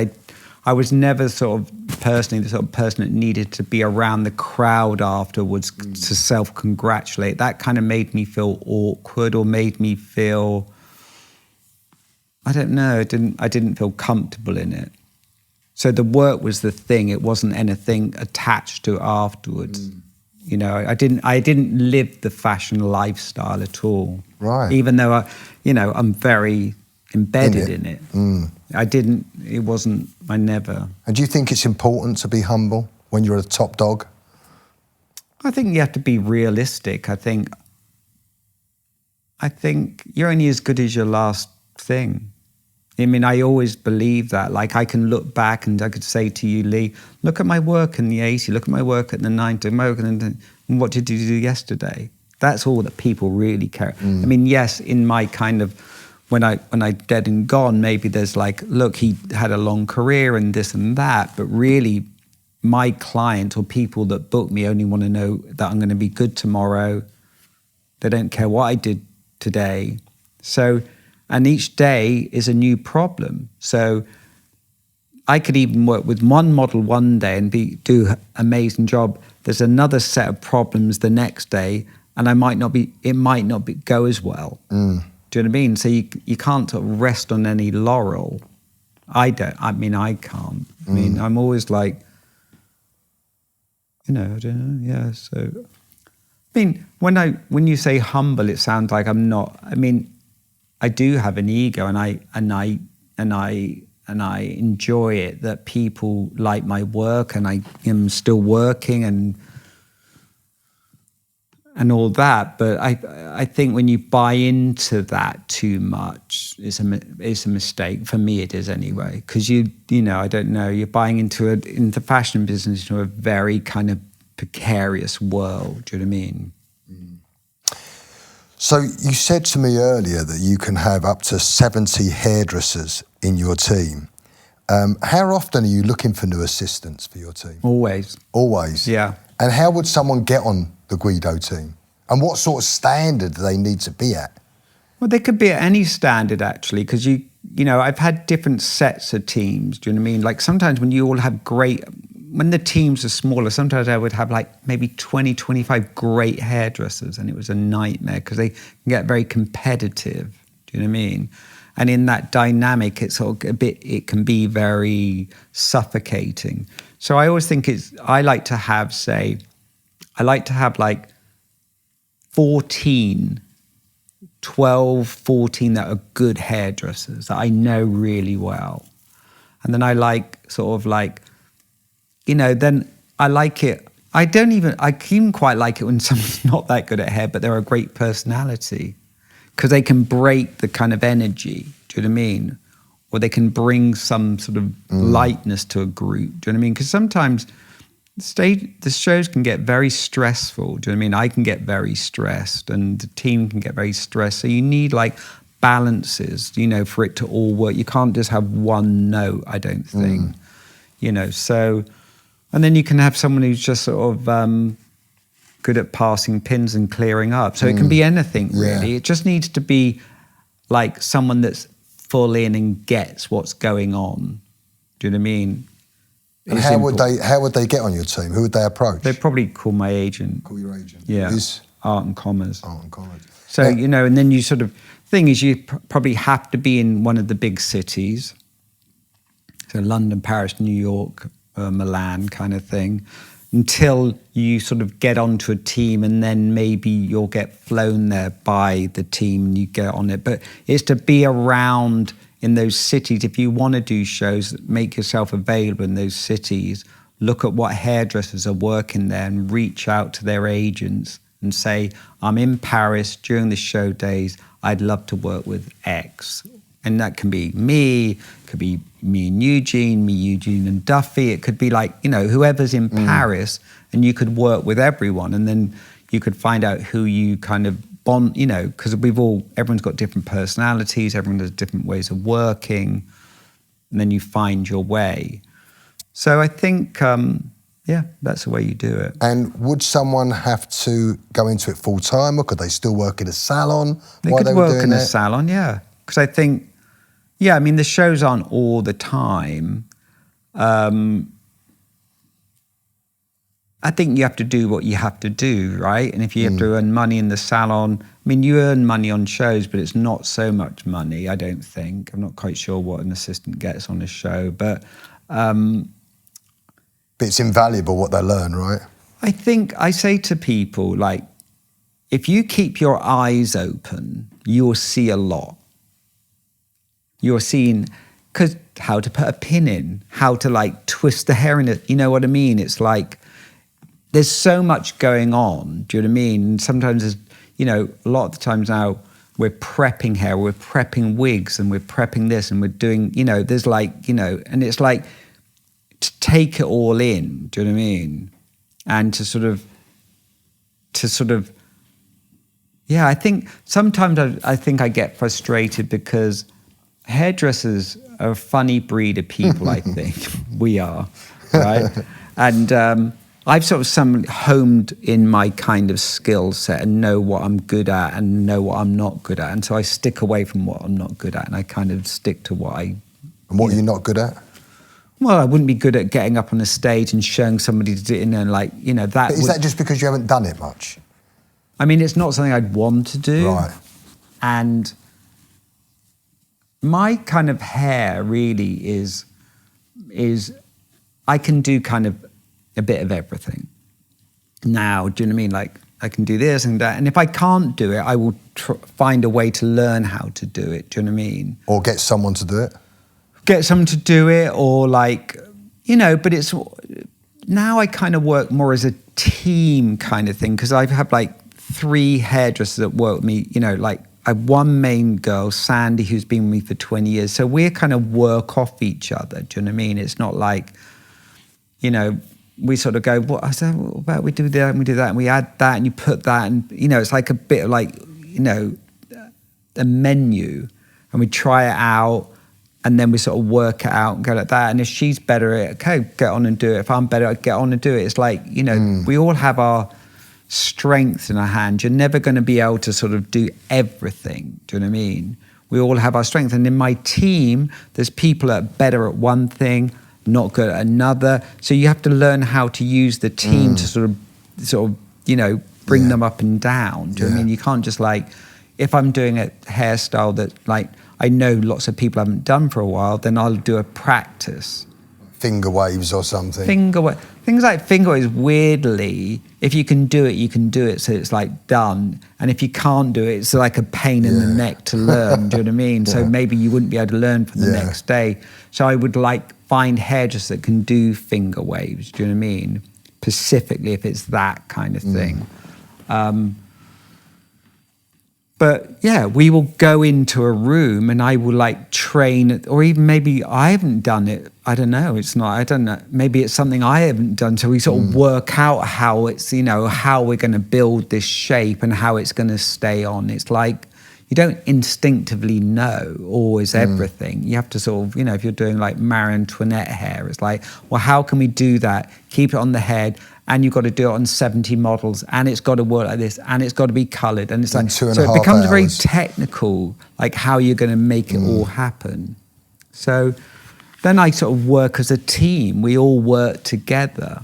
I was never sort of personally the sort of person that needed to be around the crowd afterwards to self-congratulate. That kind of made me feel awkward, or made me feel, I don't know, I didn't feel comfortable in it. So the work was the thing. It wasn't anything attached to it afterwards. You know, I didn't live the fashion lifestyle at all. Right. Even though I'm very embedded in it. I never. And do you think it's important to be humble when you're a top dog? I think you have to be realistic. I think you're only as good as your last thing. I mean, I always believe that. Like, I can look back and I could say to you, Lee, look at my work in the 80s, look at my work in the 90s, and what did you do yesterday? That's all that people really care. I mean, yes, in my kind of, when I dead and gone, maybe there's like, look, he had a long career and this and that, but really my client or people that book me only want to know that I'm going to be good tomorrow. They don't care what I did today. So, and each day is a new problem. So I could even work with one model one day and do an amazing job. There's another set of problems the next day, and it might not go as well. Do you know what I mean? So you can't sort of rest on any laurel. I can't. I mean, I'm always like, I don't know. Yeah. So, I mean, when you say humble, it sounds like I'm not. I mean, I do have an ego, and I enjoy it that people like my work, and I am still working and all that. But I think when you buy into that too much, it's a mistake. For me, it is anyway. Because I don't know, you're buying into the fashion business, into a very kind of precarious world. Do you know what I mean? So you said to me earlier that you can have up to 70 hairdressers in your team. How often are you looking for new assistants for your team? Always. Always? Yeah. And how would someone get on the Guido team? And what sort of standard do they need to be at? Well, they could be at any standard, actually, because I've had different sets of teams. Do you know what I mean? Like, sometimes when you all have when the teams are smaller, sometimes I would have like maybe 20, 25 great hairdressers, and it was a nightmare because they can get very competitive. Do you know what I mean? And in that dynamic, it's sort of it can be very suffocating. So I always think I like to have like 12, 14 that are good hairdressers that I know really well. And then I like sort of like, then I like it. I even quite like it when someone's not that good at hair, but they're a great personality, because they can break the kind of energy. Do you know what I mean? Or they can bring some sort of lightness to a group. Do you know what I mean? Because sometimes the shows can get very stressful. Do you know what I mean? I can get very stressed, and the team can get very stressed. So you need like balances, for it to all work. You can't just have one note, I don't think. So, and then you can have someone who's just sort of good at passing pins and clearing up. So it can be anything, really. Yeah. It just needs to be like someone that's full in and gets what's going on. Do you know what I mean? And how would they get on your team? Who would they approach? They'd probably call my agent. Call your agent? Yeah. Art and Commerce. Art and Commerce. So, and then you sort of, thing is, you probably have to be in one of the big cities. So London, Paris, New York, Milan kind of thing, until you sort of get onto a team, and then maybe you'll get flown there by the team and you get on it. But it's to be around in those cities. If you want to do shows, make yourself available in those cities. Look at what hairdressers are working there and reach out to their agents and say, I'm in Paris during the show days. I'd love to work with X. And that can be me, could be me and Eugene, me, Eugene and Duffy. It could be like, whoever's in Paris, and you could work with everyone. And then you could find out who you kind of bond, because everyone's got different personalities, everyone has different ways of working, and then you find your way. So I think, that's the way you do it. And would someone have to go into it full time, or could they still work in a salon? They could work in a salon, yeah. Because I think, the shows aren't all the time. I think you have to do what you have to do, right? And if you have to earn money in the salon, you earn money on shows, but it's not so much money, I don't think. I'm not quite sure what an assistant gets on a show, but it's invaluable what they learn, right? I think I say to people, like, if you keep your eyes open, you'll see a lot. You're seeing, because how to put a pin in, how to like twist the hair in it, you know what I mean? It's like, there's so much going on, do you know what I mean? And sometimes there's, a lot of the times now we're prepping hair, we're prepping wigs, and we're prepping this, and we're doing, there's like, and it's like to take it all in, do you know what I mean? And to sort of, I think sometimes I think I get frustrated because hairdressers are a funny breed of people, I think. We are, right? And I've sort of homed in my kind of skill set and know what I'm good at and know what I'm not good at. And so I stick away from what I'm not good at, and I kind of stick to what I... And what are you not good at? Well, I wouldn't be good at getting up on a stage and showing somebody to do it, and like, that... But is that just because you haven't done it much? It's not something I'd want to do. Right. And my kind of hair really is I can do kind of a bit of everything. Now, do you know what I mean? Like, I can do this and that. And if I can't do it, I will find a way to learn how to do it. Do you know what I mean? Or get someone to do it? Get someone to do it, or like, but it's... Now I kind of work more as a team kind of thing, because I have like 3 hairdressers that work with me, like I have one main girl, Sandy, who's been with me for 20 years. So we kind of work off each other. Do you know what I mean? It's not like, we sort of go, what? I said, what about we do that and we do that and we add that and you put that, and, it's like a bit of like, a menu, and we try it out, and then we sort of work it out and go like that. And if she's better at it, okay, get on and do it. If I'm better, get on and do it. It's like, we all have our strengths in our hand. You're never going to be able to sort of do everything. Do you know what I mean? We all have our strengths. And in my team, there's people that are better at one thing, not good at another. So you have to learn how to use the team to sort of, bring them up and down. Do you know what I mean? You can't just like, if I'm doing a hairstyle that like, I know lots of people haven't done for a while, then I'll do a practice. Finger waves or something. Things like finger waves, weirdly, if you can do it, you can do it, so it's like done. And if you can't do it, it's like a pain in the neck to learn, do you know what I mean? So maybe you wouldn't be able to learn for the next day. So I would like find hairdressers that can do finger waves, do you know what I mean? Specifically if it's that kind of thing. But yeah, we will go into a room and I will like train, or even maybe I haven't done it. I don't know. I don't know. Maybe it's something I haven't done. So we sort of work out how it's, how we're going to build this shape and how it's going to stay on. It's like, you don't instinctively know always everything. You have to sort of, if you're doing like Marie Antoinette hair, it's like, well, how can we do that? Keep it on the head. And you've got to do it on 70 models, and it's got to work like this, and it's got to be coloured, and it's like, so it becomes very technical, like how you're going to make it all happen. So then I sort of work as a team. We all work together.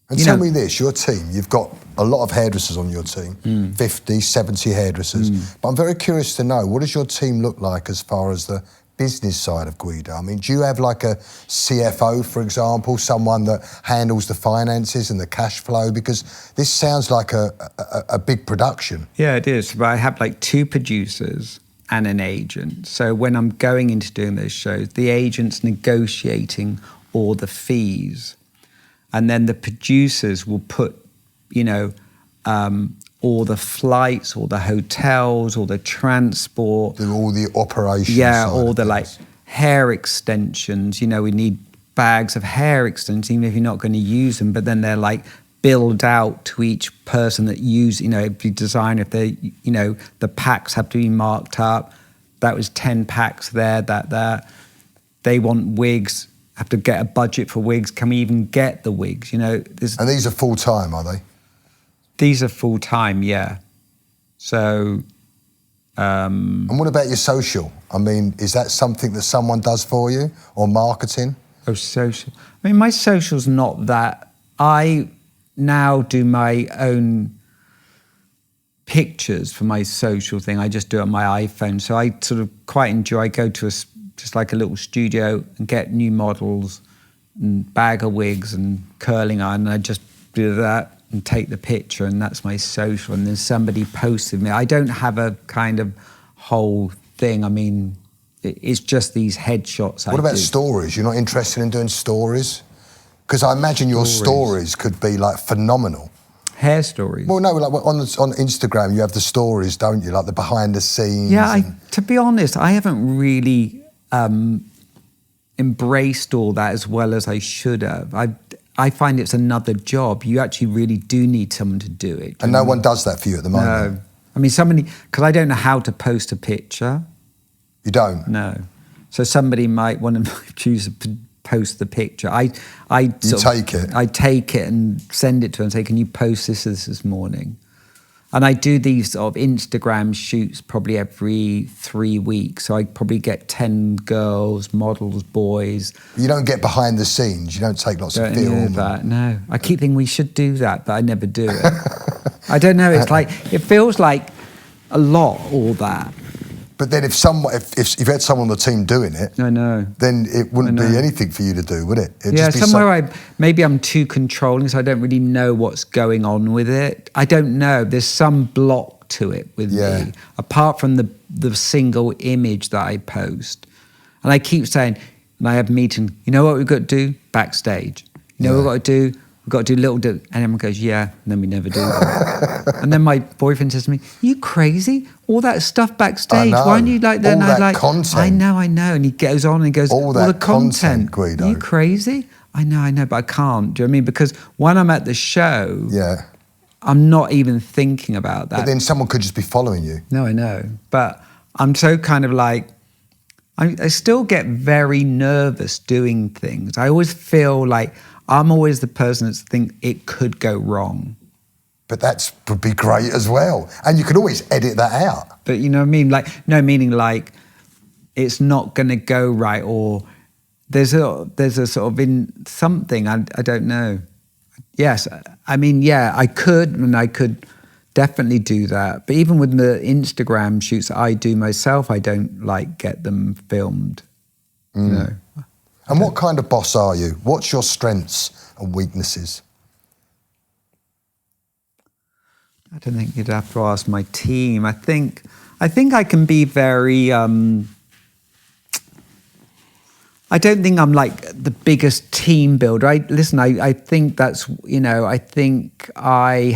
And tell me this, your team, you've got a lot of hairdressers on your team, 50, 70 hairdressers. But I'm very curious to know, what does your team look like as far as the business side of Guido? I mean, do you have like a CFO, for example, someone that handles the finances and the cash flow? Because this sounds like a big production. Yeah, it is. But I have like 2 producers and an agent. So when I'm going into doing those shows, the agent's negotiating all the fees. And then the producers will put, all the flights, all the hotels, all the transport. Do all the operations. Yeah, all the like hair extensions. You know, we need bags of hair extensions, even if you're not going to use them. But then they're like billed out to each person that use, you know, every designer, if they, you know, the packs have to be marked up. That was 10 packs there, that. They want wigs, have to get a budget for wigs. Can we even get the wigs? You know, and these are full time, are they? These are full time, yeah. So. And what about your social? I mean, is that something that someone does for you, or marketing? Oh, social. I mean, my social's not that. I now do my own pictures for my social thing. I just do it on my iPhone. So I sort of quite enjoy. I go to just like a little studio and get new models and bag of wigs and curling iron. And I just do that and take the picture, and that's my social. And then somebody posted me. I don't have a kind of whole thing. I mean, it's just these headshots. What about stories? You're not interested in doing stories? Because I imagine your stories could be like phenomenal. Hair stories? Well, no, like on Instagram you have the stories, don't you? Like the behind the scenes. Yeah, to be honest, I haven't really embraced all that as well as I should have. I find it's another job. You actually really do need someone to do it. And no one does that for you at the moment? No. I mean, somebody, because I don't know how to post a picture. You don't? No. So somebody might want to choose to post the picture. I take it? I take it and send it to them and say, can you post this morning? And I do these sort of Instagram shoots probably every 3 weeks. So I probably get 10 girls, models, boys. You don't get behind the scenes? You don't take lots of film? That, no. I keep thinking we should do that, but I never do it. I don't know. It's like, it feels like a lot, all that. But then if you had someone on the team doing it, I know, then it wouldn't be anything for you to do, would it? It'd yeah, just be somewhere maybe I'm too controlling, so I don't really know what's going on with it. I don't know. There's some block to it with me, apart from the single image that I post. And I keep saying, and I have meetings, you know what we've got to do? Backstage. You know what we've got to do? We've got to do little... And everyone goes, yeah, and then we never do that. And then my boyfriend says to me, you crazy? All that stuff backstage, why aren't you like that? All and that content. I know. And he goes on and he goes, all the content, Guido. Are you crazy? I know, but I can't. Do you know what I mean? Because when I'm at the show, I'm not even thinking about that. But then someone could just be following you. No, I know. But I'm so kind of like, I still get very nervous doing things. I always feel like I'm always the person that thinks it could go wrong. But that would be great as well. And you could always edit that out. But you know what I mean? Like, no, meaning like it's not going to go right, or there's a sort of in something, I don't know. Yes, I mean, yeah, I could definitely do that. But even with the Instagram shoots that I do myself, I don't like get them filmed, you know. And what kind of boss are you? What's your strengths and weaknesses? I don't think you'd have to ask my team. I think I can be very... I don't think I'm like the biggest team builder. I think that's, you know, I think I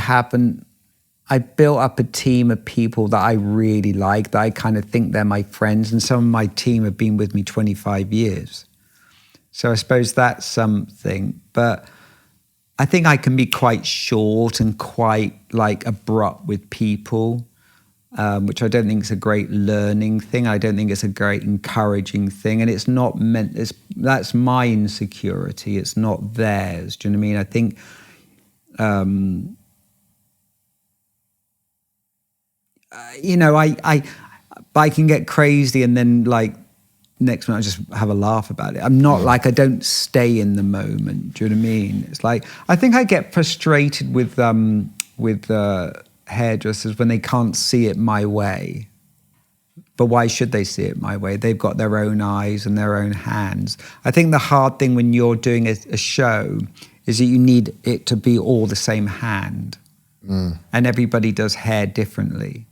built up a team of people that I really like, that I kind of think they're my friends. And some of my team have been with me 25 years. So I suppose that's something. But I think I can be quite short and quite like abrupt with people, which I don't think is a great learning thing. I don't think it's a great encouraging thing. And it's not meant, that's my insecurity. It's not theirs. Do you know what I mean? I think, you know, I can get crazy and then like, next minute I just have a laugh about it. I'm not like, I don't stay in the moment. Do you know what I mean? It's like, I think I get frustrated with hairdressers when they can't see it my way. But why should they see it my way? They've got their own eyes and their own hands. I think the hard thing when you're doing a show is that you need it to be all the same hand. And everybody does hair differently.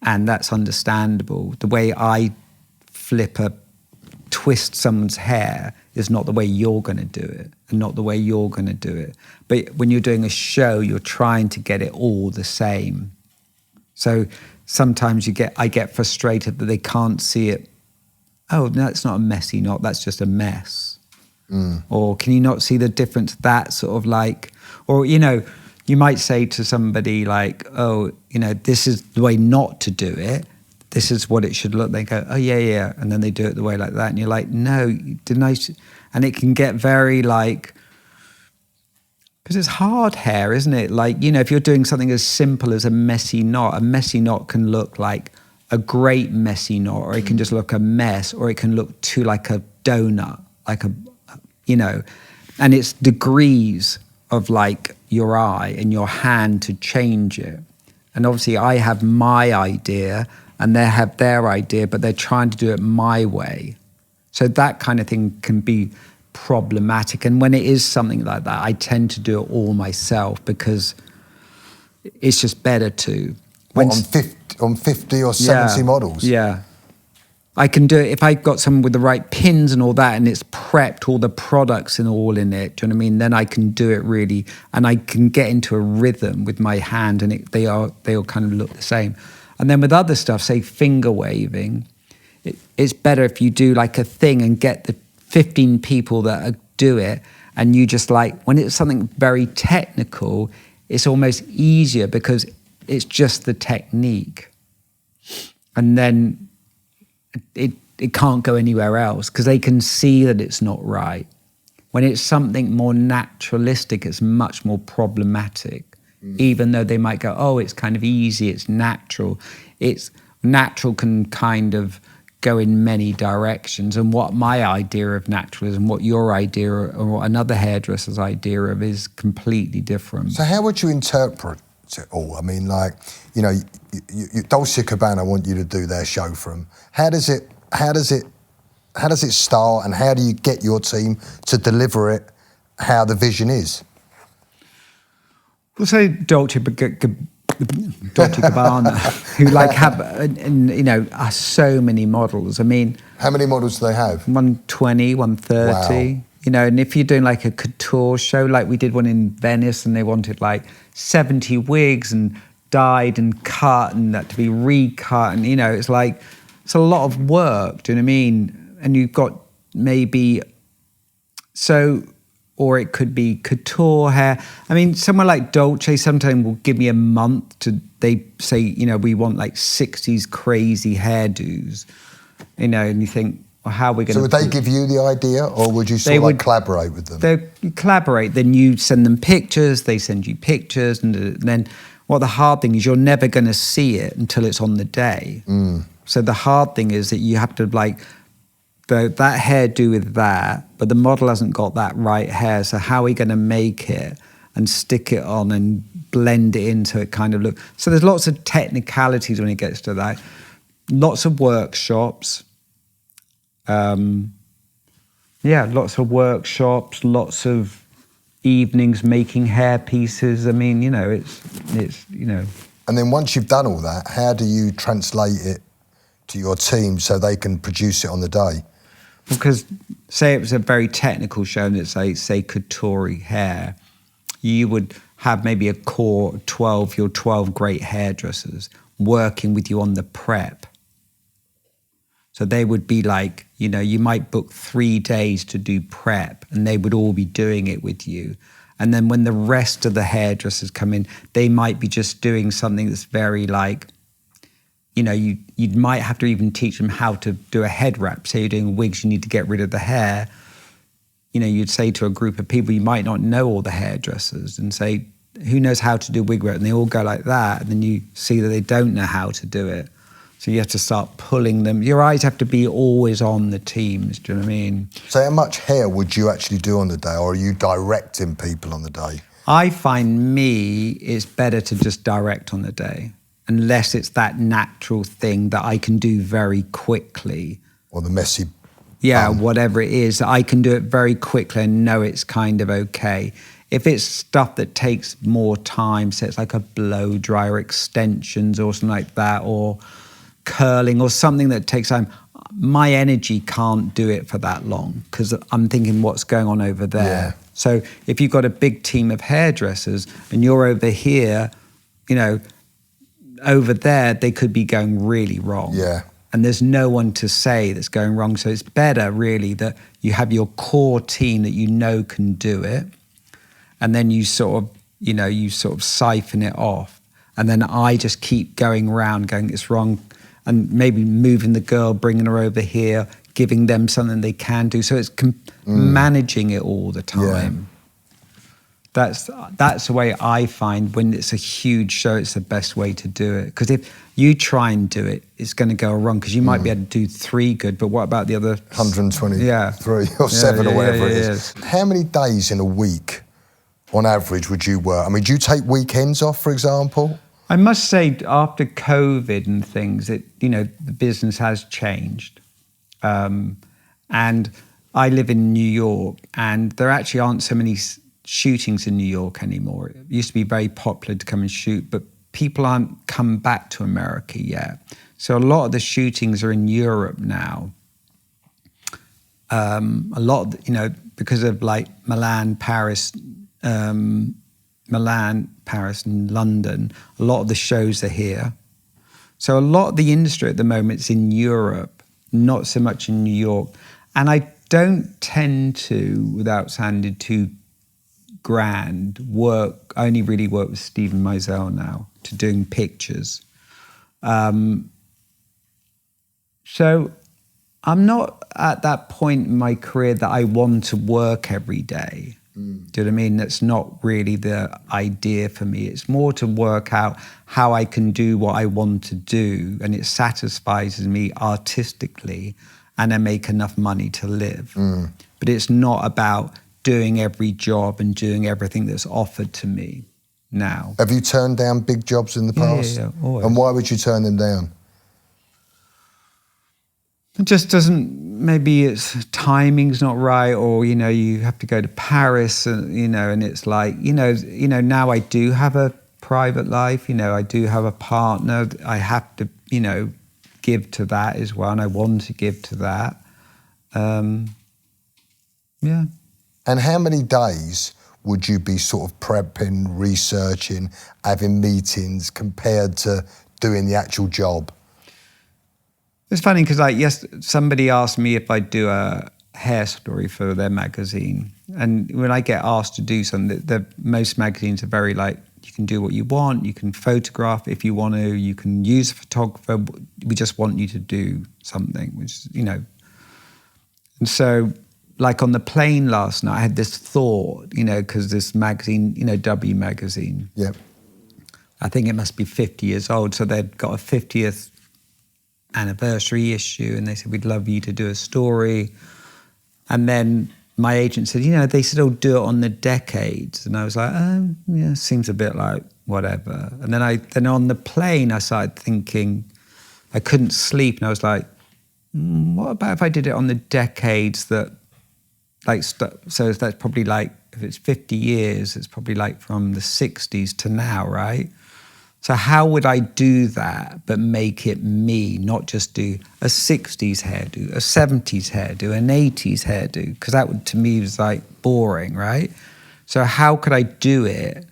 And that's understandable. The way I flip a twist someone's hair is not the way you're going to do it and not the way you're going to do it. But when you're doing a show, you're trying to get it all the same. So sometimes I get frustrated that they can't see it. Oh, no, that's not a messy knot, that's just a mess. Or can you not see the difference? That sort of like, or, you know, you might say to somebody like, oh, you know, this is the way not to do it. This is what it should look. They go, oh, yeah, yeah. And then they do it the way like that. And you're like, no, didn't I? And it can get very like, because it's hard hair, isn't it? Like, you know, if you're doing something as simple as a messy knot can look like a great messy knot, or it can just look a mess, or it can look too like a donut, like a, you know, and it's degrees of like your eye and your hand to change it. And obviously I have my idea and they have their idea, but they're trying to do it my way. So that kind of thing can be problematic. And when it is something like that, I tend to do it all myself because it's just better to. What, on 50 or 70 models? Yeah. I can do it if I've got someone with the right pins and all that and it's prepped, all the products and all in it, do you know what I mean? Then I can do it really, and I can get into a rhythm with my hand and they all kind of look the same. And then with other stuff, say finger waving, it's better if you do like a thing and get the 15 people that do it, and you just like, when it's something very technical, it's almost easier because it's just the technique. And then it can't go anywhere else because they can see that it's not right. When it's something more naturalistic, it's much more problematic. Even though they might go, oh, it's kind of easy, it's natural. It's natural can kind of go in many directions. And what my idea of natural is and what your idea or what another hairdresser's idea of is completely different. So how would you interpret it all? I mean, like, you know, Dolce & Gabbana want you to do their show for them. How does it start, and how do you get your team to deliver it how the vision is? We'll say Dolce Gabbana, who like have, you know, are so many models. I mean, how many models do they have? 120, 130. Wow. You know, and if you're doing like a couture show, like we did one in Venice, and they wanted like 70 wigs and dyed and cut and that to be recut, and you know, it's like it's a lot of work. Do you know what I mean? And you've got maybe so. Or it could be couture hair. I mean, someone like Dolce sometimes will give me a month they say, you know, we want like 60s crazy hairdos, you know, and you think, well, how are we going to... So would they give you the idea, or would you sort of like collaborate with them? They collaborate, then you send them pictures, they send you pictures, and then the hard thing is you're never going to see it until it's on the day. So the hard thing is that you have to like... that hairdo with that, but the model hasn't got that right hair, so how are we going to make it and stick it on and blend it in so it kind of look... So there's lots of technicalities when it gets to that. Lots of workshops. Lots of workshops, lots of evenings making hair pieces. I mean, you know, it's you know... And then once you've done all that, how do you translate it to your team so they can produce it on the day? Because say it was a very technical show and it's like, say, couture hair, you would have maybe a core 12 great hairdressers working with you on the prep. So they would be like, you know, you might book 3 days to do prep and they would all be doing it with you. And then when the rest of the hairdressers come in, they might be just doing something that's very like, you know, you might have to even teach them how to do a head wrap. Say you're doing wigs, you need to get rid of the hair. You know, you'd say to a group of people, you might not know all the hairdressers, and say, who knows how to do wig wrap? And they all go like that, and then you see that they don't know how to do it. So you have to start pulling them. Your eyes have to be always on the teams, do you know what I mean? So how much hair would you actually do on the day, or are you directing people on the day? I find it's better to just direct on the day, unless it's that natural thing that I can do very quickly. Or the messy... Yeah, whatever it is, I can do it very quickly and know it's kind of okay. If it's stuff that takes more time, so it's like a blow dryer, extensions or something like that, or curling or something that takes time, my energy can't do it for that long because I'm thinking what's going on over there. Yeah. So if you've got a big team of hairdressers and you're over here, you know, over there, they could be going really wrong. Yeah. And there's no one to say that's going wrong. So it's better really that you have your core team that you know can do it. And then you sort of siphon it off. And then I just keep going around going, it's wrong. And maybe moving the girl, bringing her over here, giving them something they can do. So it's managing it all the time. Yeah. That's the way I find when it's a huge show, it's the best way to do it. Because if you try and do it, it's going to go wrong because you might be able to do 3 good, but what about the other 123 or 7 or whatever it is. How many days in a week, on average, would you work? I mean, do you take weekends off, for example? I must say, after COVID and things, the business has changed. And I live in New York, and there actually aren't so many shootings in New York anymore. It used to be very popular to come and shoot, but people aren't come back to America yet. So a lot of the shootings are in Europe now. A lot of, because of like Milan, Paris, and London, a lot of the shows are here. So a lot of the industry at the moment is in Europe, not so much in New York. And I don't tend to, without sounding too grand, I only really work with Stephen Meisel now to doing pictures. So I'm not at that point in my career that I want to work every day. Do you know what I mean? That's not really the idea for me. It's more to work out how I can do what I want to do, and it satisfies me artistically, and I make enough money to live. But it's not about doing every job and doing everything that's offered to me now. Have you turned down big jobs in the past? Yeah, always. And why would you turn them down? It just doesn't, maybe it's timing's not right, or, you have to go to Paris, and, and it's like, now I do have a private life, I do have a partner. I have to, give to that as well, and I want to give to that. Yeah. And how many days would you be sort of prepping, researching, having meetings compared to doing the actual job? It's funny because somebody asked me if I'd do a hair story for their magazine. And when I get asked to do something, most magazines are very like, you can do what you want, you can photograph if you want to, you can use a photographer, we just want you to do something, which, And so, like on the plane last night, I had this thought, because this magazine, W magazine. Yep. I think it must be 50 years old, so they'd got a 50th anniversary issue, and they said, we'd love you to do a story. And then my agent said, they said, oh, do it on the decades. And I was like, oh, yeah, seems a bit like whatever. And then on the plane, I started thinking, I couldn't sleep. And I was like, what about if I did it on the decades that, so that's probably like, if it's 50 years, it's probably like from the 60s to now, right? So how would I do that but make it me, not just do a 60s hairdo, a 70s hairdo, an 80s hairdo? Because that would, to me, was like boring, right? So how could I do it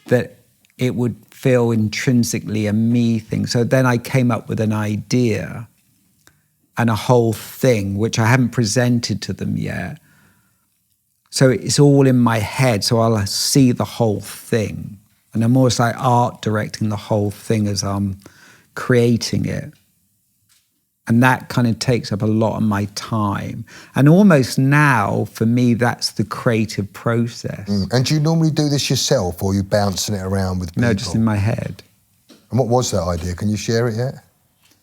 that it would feel intrinsically a me thing? So then I came up with an idea and a whole thing, which I haven't presented to them yet. So it's all in my head, so I'll see the whole thing. And I'm almost like art directing the whole thing as I'm creating it. And that kind of takes up a lot of my time. And almost now, for me, that's the creative process. And do you normally do this yourself, or are you bouncing it around with people? No, just in my head. And what was that idea? Can you share it yet?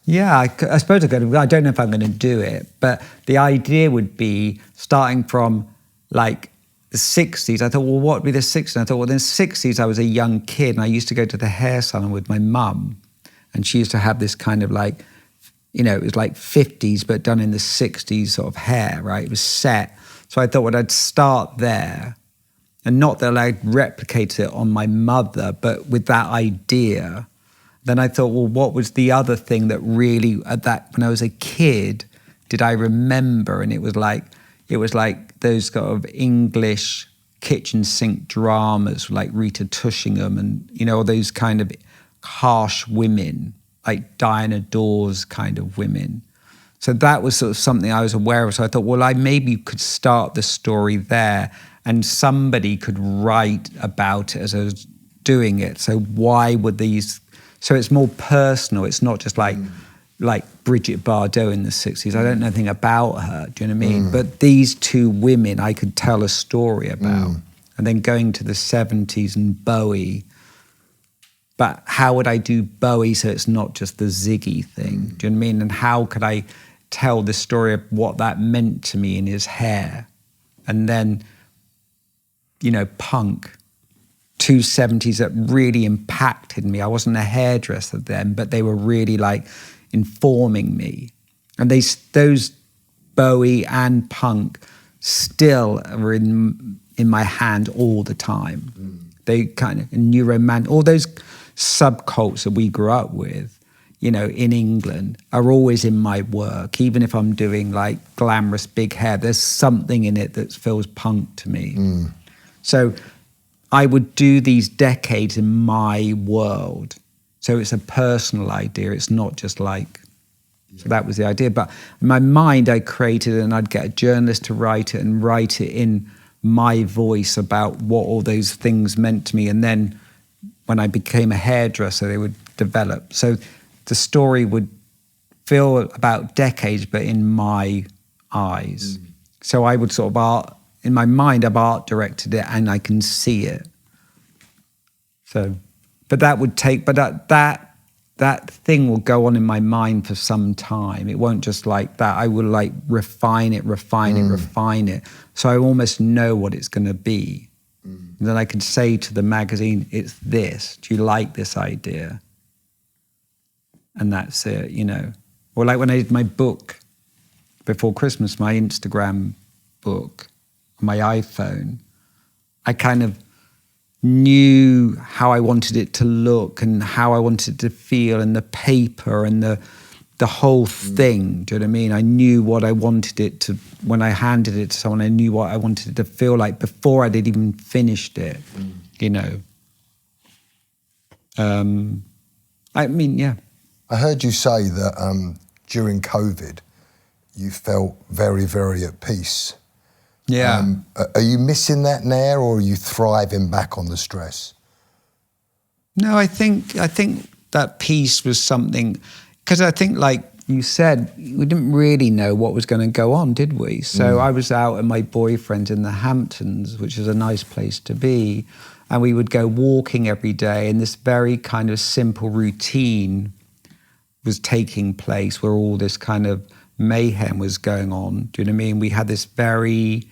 Yeah, I suppose I could. I don't know if I'm going to do it. But the idea would be starting from like the 60s. I thought, well, what would be the 60s? And I thought, well, in the 60s, I was a young kid and I used to go to the hair salon with my mum. And she used to have this kind of like, it was like 50s, but done in the 60s sort of hair, right? It was set. So I thought, well, I'd start there. And not that I'd replicate it on my mother, but with that idea. then I thought, well, what was the other thing that really, when I was a kid, did I remember? And it was like those sort of English kitchen sink dramas, like Rita Tushingham, and all those kind of harsh women, like Diana Dawes kind of women. So that was sort of something I was aware of. So I thought, well, I maybe could start the story there, and somebody could write about it as I was doing it. So why would these? So it's more personal. It's not just like Brigitte Bardot in the 60s. I don't know anything about her. Do you know what I mean? But these two women I could tell a story about. And then going to the 70s and Bowie. But how would I do Bowie so it's not just the Ziggy thing? Do you know what I mean? And how could I tell the story of what that meant to me in his hair? And then, punk. Two 70s that really impacted me. I wasn't a hairdresser then, but they were really like informing me. And those Bowie and punk still are in my hand all the time. They kind of, Neuroman, all those subcults that we grew up with, in England, are always in my work. Even if I'm doing like glamorous big hair, there's something in it that feels punk to me. So I would do these decades in my world. So it's a personal idea. It's not just like, so that was the idea. But in my mind, I created it, and I'd get a journalist to write it and write it in my voice about what all those things meant to me. And then when I became a hairdresser, they would develop. So the story would feel about decades, but in my eyes. So I would sort of in my mind, I've art directed it, and I can see it. So, but that would take, but that thing will go on in my mind for some time. It won't just like that. I will like refine it. So I almost know what it's going to be. And then I can say to the magazine, it's this. Do you like this idea? And that's it, Or like when I did my book before Christmas, my Instagram book, my iPhone, I kind of knew how I wanted it to look and how I wanted it to feel, and the paper and the whole thing. Do you know what I mean? I knew what I wanted it to, when I handed it to someone, I knew what I wanted it to feel like before I did even finished it, I mean, yeah. I heard you say that during COVID, you felt very, very at peace. Yeah. Are you missing that now, or are you thriving back on the stress? No, I think that peace was something, because I think, like you said, we didn't really know what was going to go on, did we? So I was out at my boyfriend's in the Hamptons, which is a nice place to be, and we would go walking every day, and this very kind of simple routine was taking place where all this kind of mayhem was going on. Do you know what I mean? We had this very,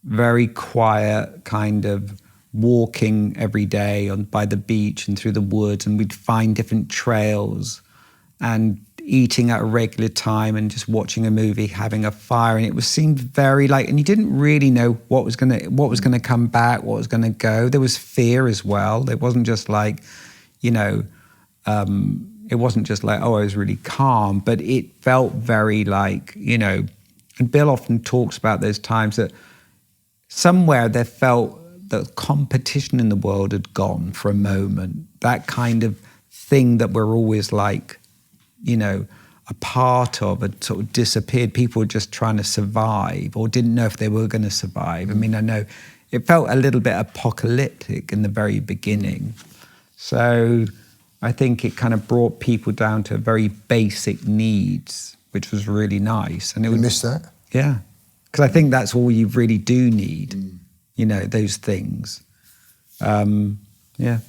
very quiet kind of walking every day by the beach and through the woods, and we'd find different trails and eating at a regular time and just watching a movie, having a fire. And it seemed very like, and you didn't really know what was gonna come back, what was gonna go. There was fear as well. It wasn't just like, it wasn't just like, oh, I was really calm, but it felt very like, and Bill often talks about those times that somewhere there felt that competition in the world had gone for a moment. That kind of thing that we're always like, a part of had sort of disappeared. People were just trying to survive or didn't know if they were going to survive. I mean, I know it felt a little bit apocalyptic in the very beginning. So I think it kind of brought people down to very basic needs, which was really nice. And you miss that? Yeah, because I think that's all you really do need, those things. Yeah.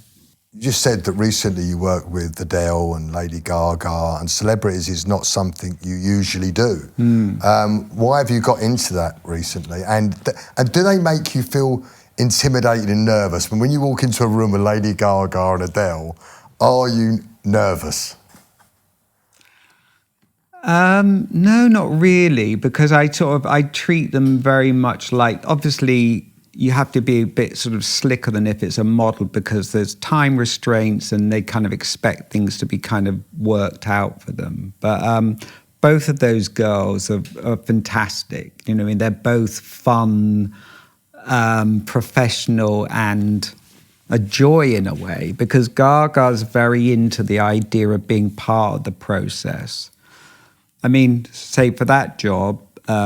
You just said that recently you worked with Adele and Lady Gaga, and celebrities is not something you usually do. Why have you got into that recently? And do they make you feel intimidated and nervous? When you walk into a room with Lady Gaga and Adele, are you nervous? No, not really, because I treat them very much like, obviously, you have to be a bit sort of slicker than if it's a model, because there's time restraints and they kind of expect things to be kind of worked out for them. But both of those girls are fantastic. You know what I mean? They're both fun, professional, and a joy in a way, because Gaga's very into the idea of being part of the process. I mean, say for that job,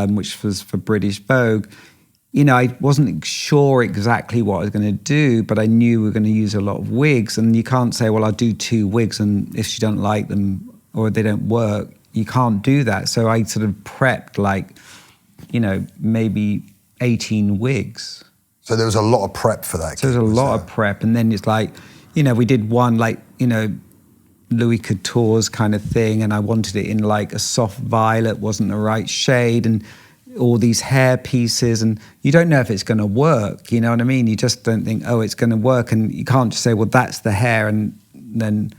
which was for British Vogue, you know, I wasn't sure exactly what I was going to do, but I knew we were going to use a lot of wigs. And you can't say, well, I'll do 2 wigs, and if she don't like them or they don't work, you can't do that. So I sort of prepped like, you know, maybe 18 wigs. So there was a lot of prep for that. So there's a lot of prep. And then it's like, you know, we did one like, you know, Louis Couture's kind of thing, and I wanted it in like a soft violet, wasn't the right shade, and all these hair pieces, and you don't know if it's going to work, you know what I mean? You just don't think, oh, it's going to work, and you can't just say, well, that's the hair, and then,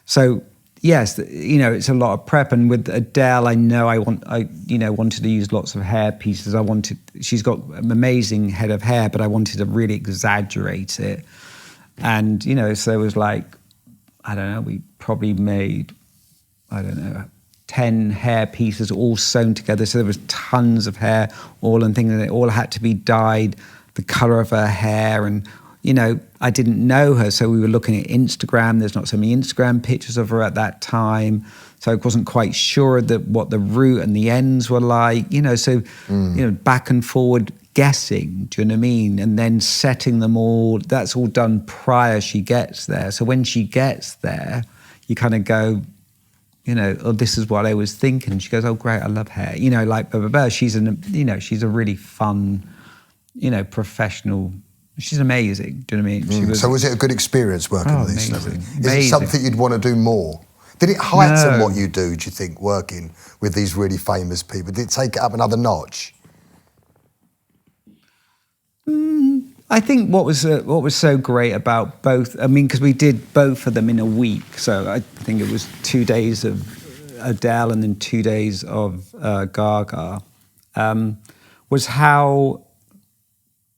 so yes, you know, it's a lot of prep. And with Adele, I know I wanted to use lots of hair pieces. She's got an amazing head of hair, but I wanted to really exaggerate it. And, you know, so it was like, I don't know, we probably made, 10 hair pieces all sewn together. So there was tons of hair, all and things, and it all had to be dyed the color of her hair. And, you know, I didn't know her, so we were looking at Instagram. There's not so many Instagram pictures of her at that time, so I wasn't quite sure that what the root and the ends were like, you know, so, you know, back and forward guessing, do you know what I mean? And then setting them all, that's all done prior she gets there. So when she gets there, you kind of go, you know, oh, this is what I was thinking. She goes, oh, great, I love hair. You know, like, blah, blah, blah. She's a really fun, you know, professional. She's amazing. Do you know what I mean? So was it a good experience working with these celebrities? Is Amazing. it something you'd want to do more? Did it heighten what you do you think, working with these really famous people? Did it take it up another notch? I think what was so great about both, I mean, because we did both of them in a week. So I think it was 2 days of Adele and then 2 days of Gaga, was how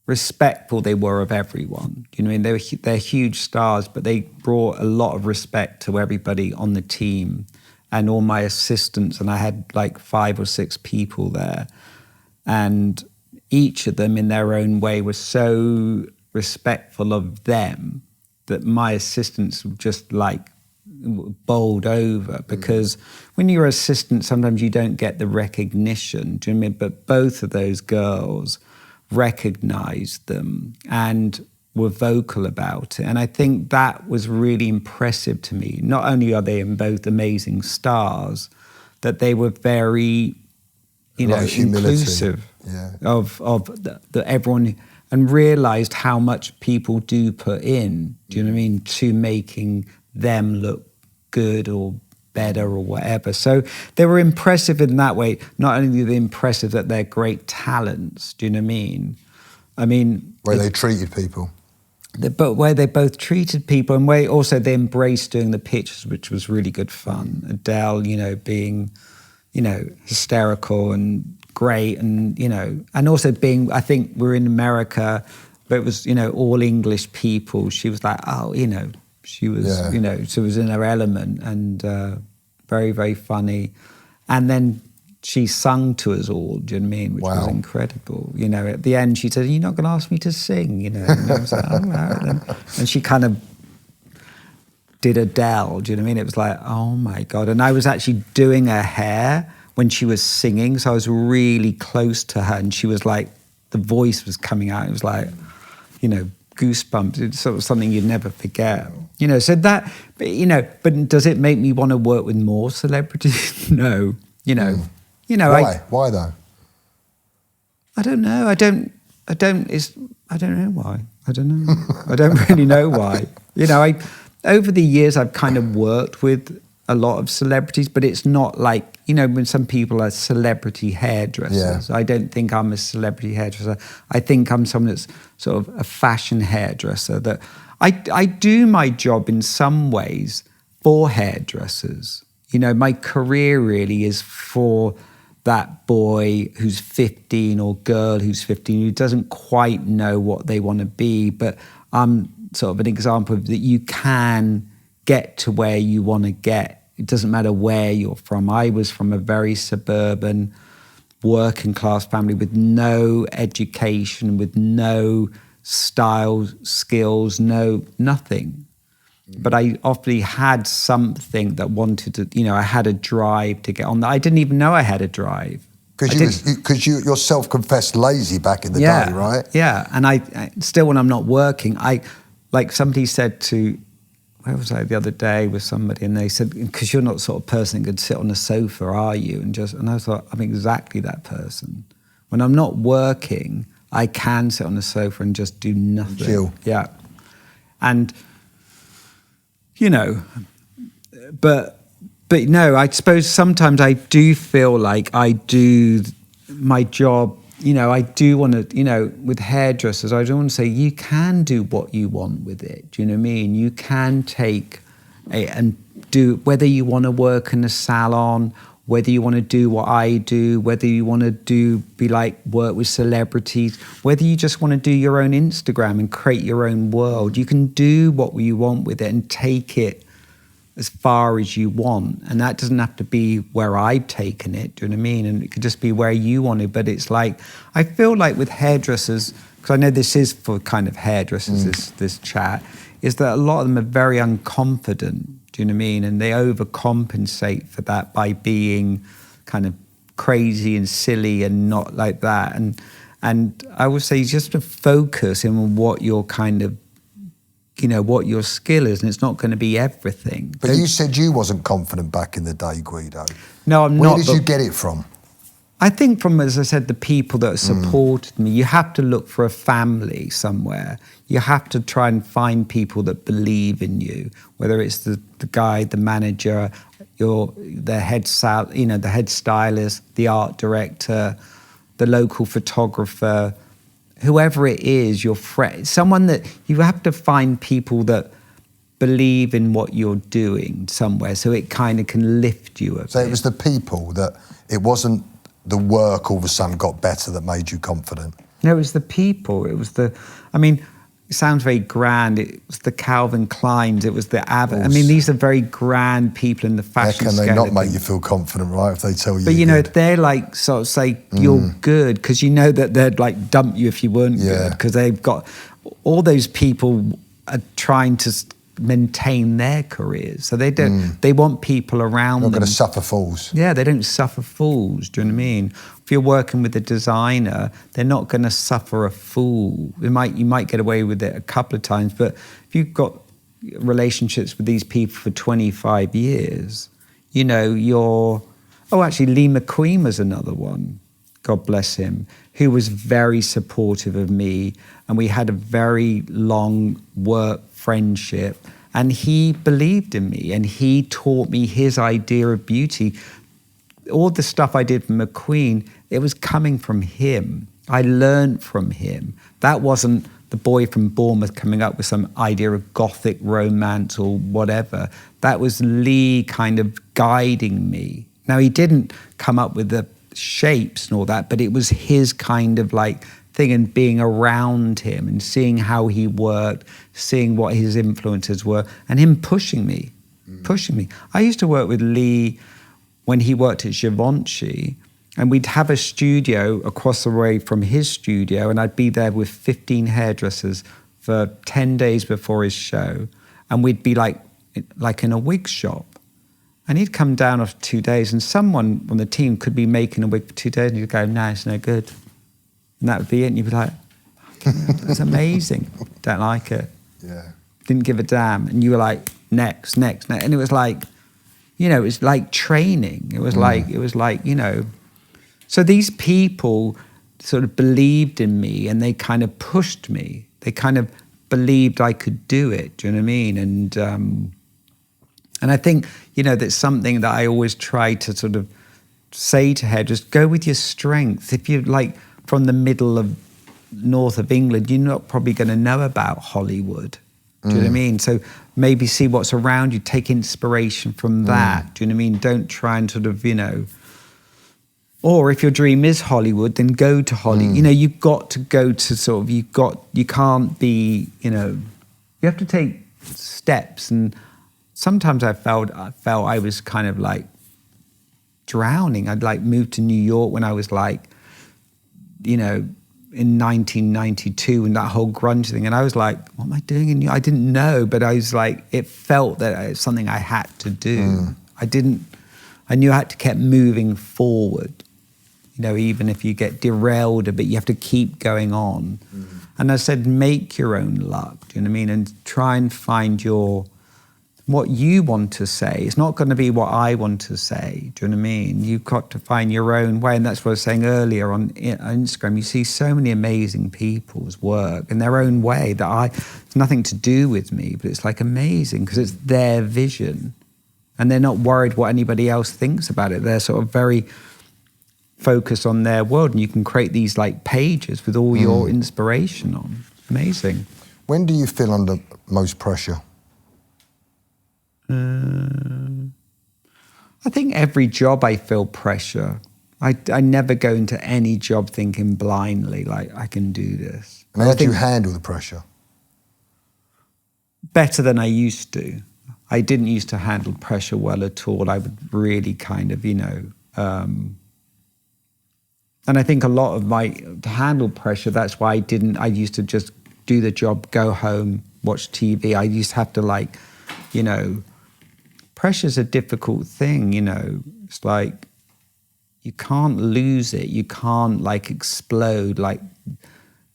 respectful they were of everyone. You know what I mean? They're huge stars, but they brought a lot of respect to everybody on the team and all my assistants. And I had like 5 or 6 people there. And each of them in their own way was so respectful of them that my assistants were just like bowled over, because when you're an assistant, sometimes you don't get the recognition. Do you know what I mean? But both of those girls recognized them and were vocal about it. And I think that was really impressive to me. Not only are they both amazing stars, that they were very, you know, inclusive of the everyone, and realized how much people do put in, do you know what I mean, to making them look good or better or whatever. So they were impressive in that way. Not only are they impressive that they're great talents, do you know what I mean? I mean... Where they treated people. But where they both treated people, and where also they embraced doing the pictures, which was really good fun. Adele, you know, being, you know, hysterical and great, and, you know, and also being, I think we're in America, but it was, you know, all English people. She was like, oh, you know, she was, you know, she was in her element, and very, very funny. And then she sung to us all, do you know what I mean? Which was incredible. You know, at the end she said, you're not going to ask me to sing, you know? And I was like, all right then. And she kind of did Adele, do you know what I mean? It was like, oh my God. And I was actually doing her hair when she was singing, so I was really close to her, and she was like, the voice was coming out. It was like, you know, goosebumps. It's sort of something you'd never forget. You know, so that, you know, but does it make me want to work with more celebrities? No. You know, Why though? I don't know. I don't know why. I don't know. I don't really know why. You know, over the years I've kind of worked with a lot of celebrities, but it's not like, you know, when some people are celebrity hairdressers. I don't think I'm a celebrity hairdresser. I think I'm someone that's sort of a fashion hairdresser. That I do my job in some ways for hairdressers. You know, my career really is for that boy who's 15 or girl who's 15 who doesn't quite know what they want to be, but I'm sort of an example of that you can get to where you want to get. It doesn't matter where you're from. I was from a very suburban, working class family with no education, with no style, skills, nothing. But I obviously had something that wanted to, I had a drive to get on that. I didn't even know I had a drive. Because you're self-confessed lazy back in the day, right? Yeah, and I still, when I'm not working, like somebody said to, where was I the other day with somebody, and they said, because you're not the sort of person that could sit on a sofa, are you? And I thought, I'm exactly that person. When I'm not working, I can sit on a sofa and just do nothing. Chill. Yeah. And, but no, I suppose sometimes I do feel like I do my job, I do want to, with hairdressers, I don't want to say you can do what you want with it. Do you know what I mean? You can take and do, whether you want to work in a salon, whether you want to do what I do, whether you want to work with celebrities, whether you just want to do your own Instagram and create your own world, you can do what you want with it and take it as far as you want. And that doesn't have to be where I've taken it, do you know what I mean? And it could just be where you want to, but it's like, I feel like with hairdressers, because I know this is for kind of hairdressers, this chat, is that a lot of them are very unconfident, do you know what I mean? And they overcompensate for that by being kind of crazy and silly and not like that. And I would say just to focus on what your kind of, what your skill is, and it's not going to be everything. But you said you wasn't confident back in the day, Guido. No, I'm not. Where did you get it from? I think from, as I said, the people that supported me. You have to look for a family somewhere. You have to try and find people that believe in you, whether it's the guy, the manager, the head stylist, the art director, the local photographer, whoever it is, your friend, someone that you have to find people that believe in what you're doing somewhere, so it kind of can lift you a bit. So it was the people that, it wasn't the work all of a sudden got better that made you confident? No, it was the people. It was it sounds very grand. It was the Calvin Kleins. It was the Abbott. I mean, these are very grand people in the fashion How can they scale not make you feel confident, right, if they tell you? But they're like sort of say you're good, because that they'd like dump you if you weren't good, because they've got all those people are trying to maintain their careers, so they don't. They want people around them. Not going to suffer fools. Yeah, they don't suffer fools. Do you know what I mean? If you're working with a designer, they're not going to suffer a fool. You might get away with it a couple of times, but if you've got relationships with these people for 25 years, you're. Oh, actually, Lee McQueen was another one. God bless him, who was very supportive of me, and we had a very long work friendship, and he believed in me, and he taught me his idea of beauty. All the stuff I did for McQueen, it was coming from him. I learned from him. That wasn't the boy from Bournemouth coming up with some idea of gothic romance or whatever. That was Lee kind of guiding me. Now, he didn't come up with the shapes and all that, but it was his kind of like thing, and being around him and seeing how he worked, seeing what his influences were, and him pushing me. I used to work with Lee when he worked at Givenchy, and we'd have a studio across the way from his studio, and I'd be there with 15 hairdressers for 10 days before his show, and we'd be like in a wig shop. And he'd come down after 2 days, and someone on the team could be making a wig for 2 days, and he'd go, "No, it's no good." And that would be it. And you'd be like, "That's amazing. Don't like it." Yeah. Didn't give a damn. And you were like, next. And it was like, it was like training. It was like, So these people sort of believed in me, and they kind of pushed me. They kind of believed I could do it. Do you know what I mean? And I think, that's something that I always try to sort of say to her, just go with your strengths. If you're like from the middle of north of England, you're not probably going to know about Hollywood. Do you know what I mean? So maybe see what's around you, take inspiration from that. Do you know what I mean? Don't try and sort of, Or if your dream is Hollywood, then go to Hollywood. You know, you've got to go to sort of, you can't be, you know, you have to take steps. And sometimes I felt I was kind of like drowning. I'd like moved to New York when I was like, you know, in 1992 and that whole grunge thing. And I was like, what am I doing in New York? I didn't know, but I was like, it felt that it was something I had to do. I knew I had to keep moving forward. You know, even if you get derailed a bit, you have to keep going on. And I said, make your own luck, do you know what I mean? And try and find what you want to say. It's not going to be what I want to say, do you know what I mean? You've got to find your own way. And that's what I was saying earlier on Instagram. You see so many amazing people's work in their own way that it's nothing to do with me, but it's like amazing because it's their vision. And they're not worried what anybody else thinks about it. They're sort of very focused on their world, and you can create these like pages with all your inspiration on. Amazing. When do you feel under most pressure? I think every job I feel pressure. I never go into any job thinking blindly like I can do this. And how do you handle the pressure? Better than I used to. I didn't used to handle pressure well at all. I would really kind of, you know, and I think a lot of to handle pressure, that's why I used to just do the job, go home, watch TV. I used to have to like, you know, pressure's a difficult thing, you know. It's like, you can't lose it. You can't like explode like,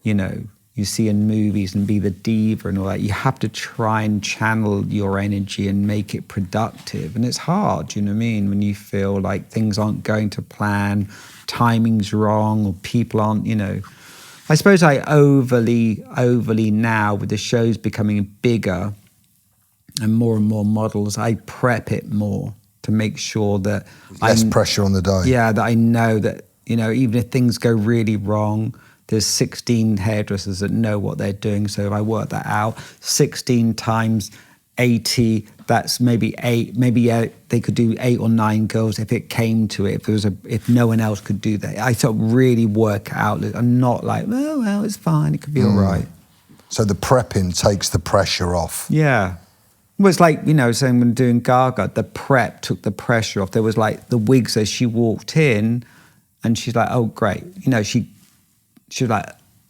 you know, you see in movies and be the diva and all that. You have to try and channel your energy and make it productive. And it's hard, you know what I mean? When you feel like things aren't going to plan, timing's wrong, or people aren't, you know. I suppose I overly now, with the shows becoming bigger and more models, I prep it more to make sure that less pressure on the day. Yeah, that I know that, you know, even if things go really wrong, there's 16 hairdressers that know what they're doing. So if I work that out, 16 times 80, that's maybe 8. Maybe they could do 8 or 9 girls if it came to it. If no one else could do that, I sort of really work out. I'm not like, oh well, it's fine. It could be all right. So the prepping takes the pressure off. Yeah. Well, it's like, you know, saying when doing Gaga, the prep took the pressure off. There was like the wigs as she walked in, and she's like, oh great, you know, she was like,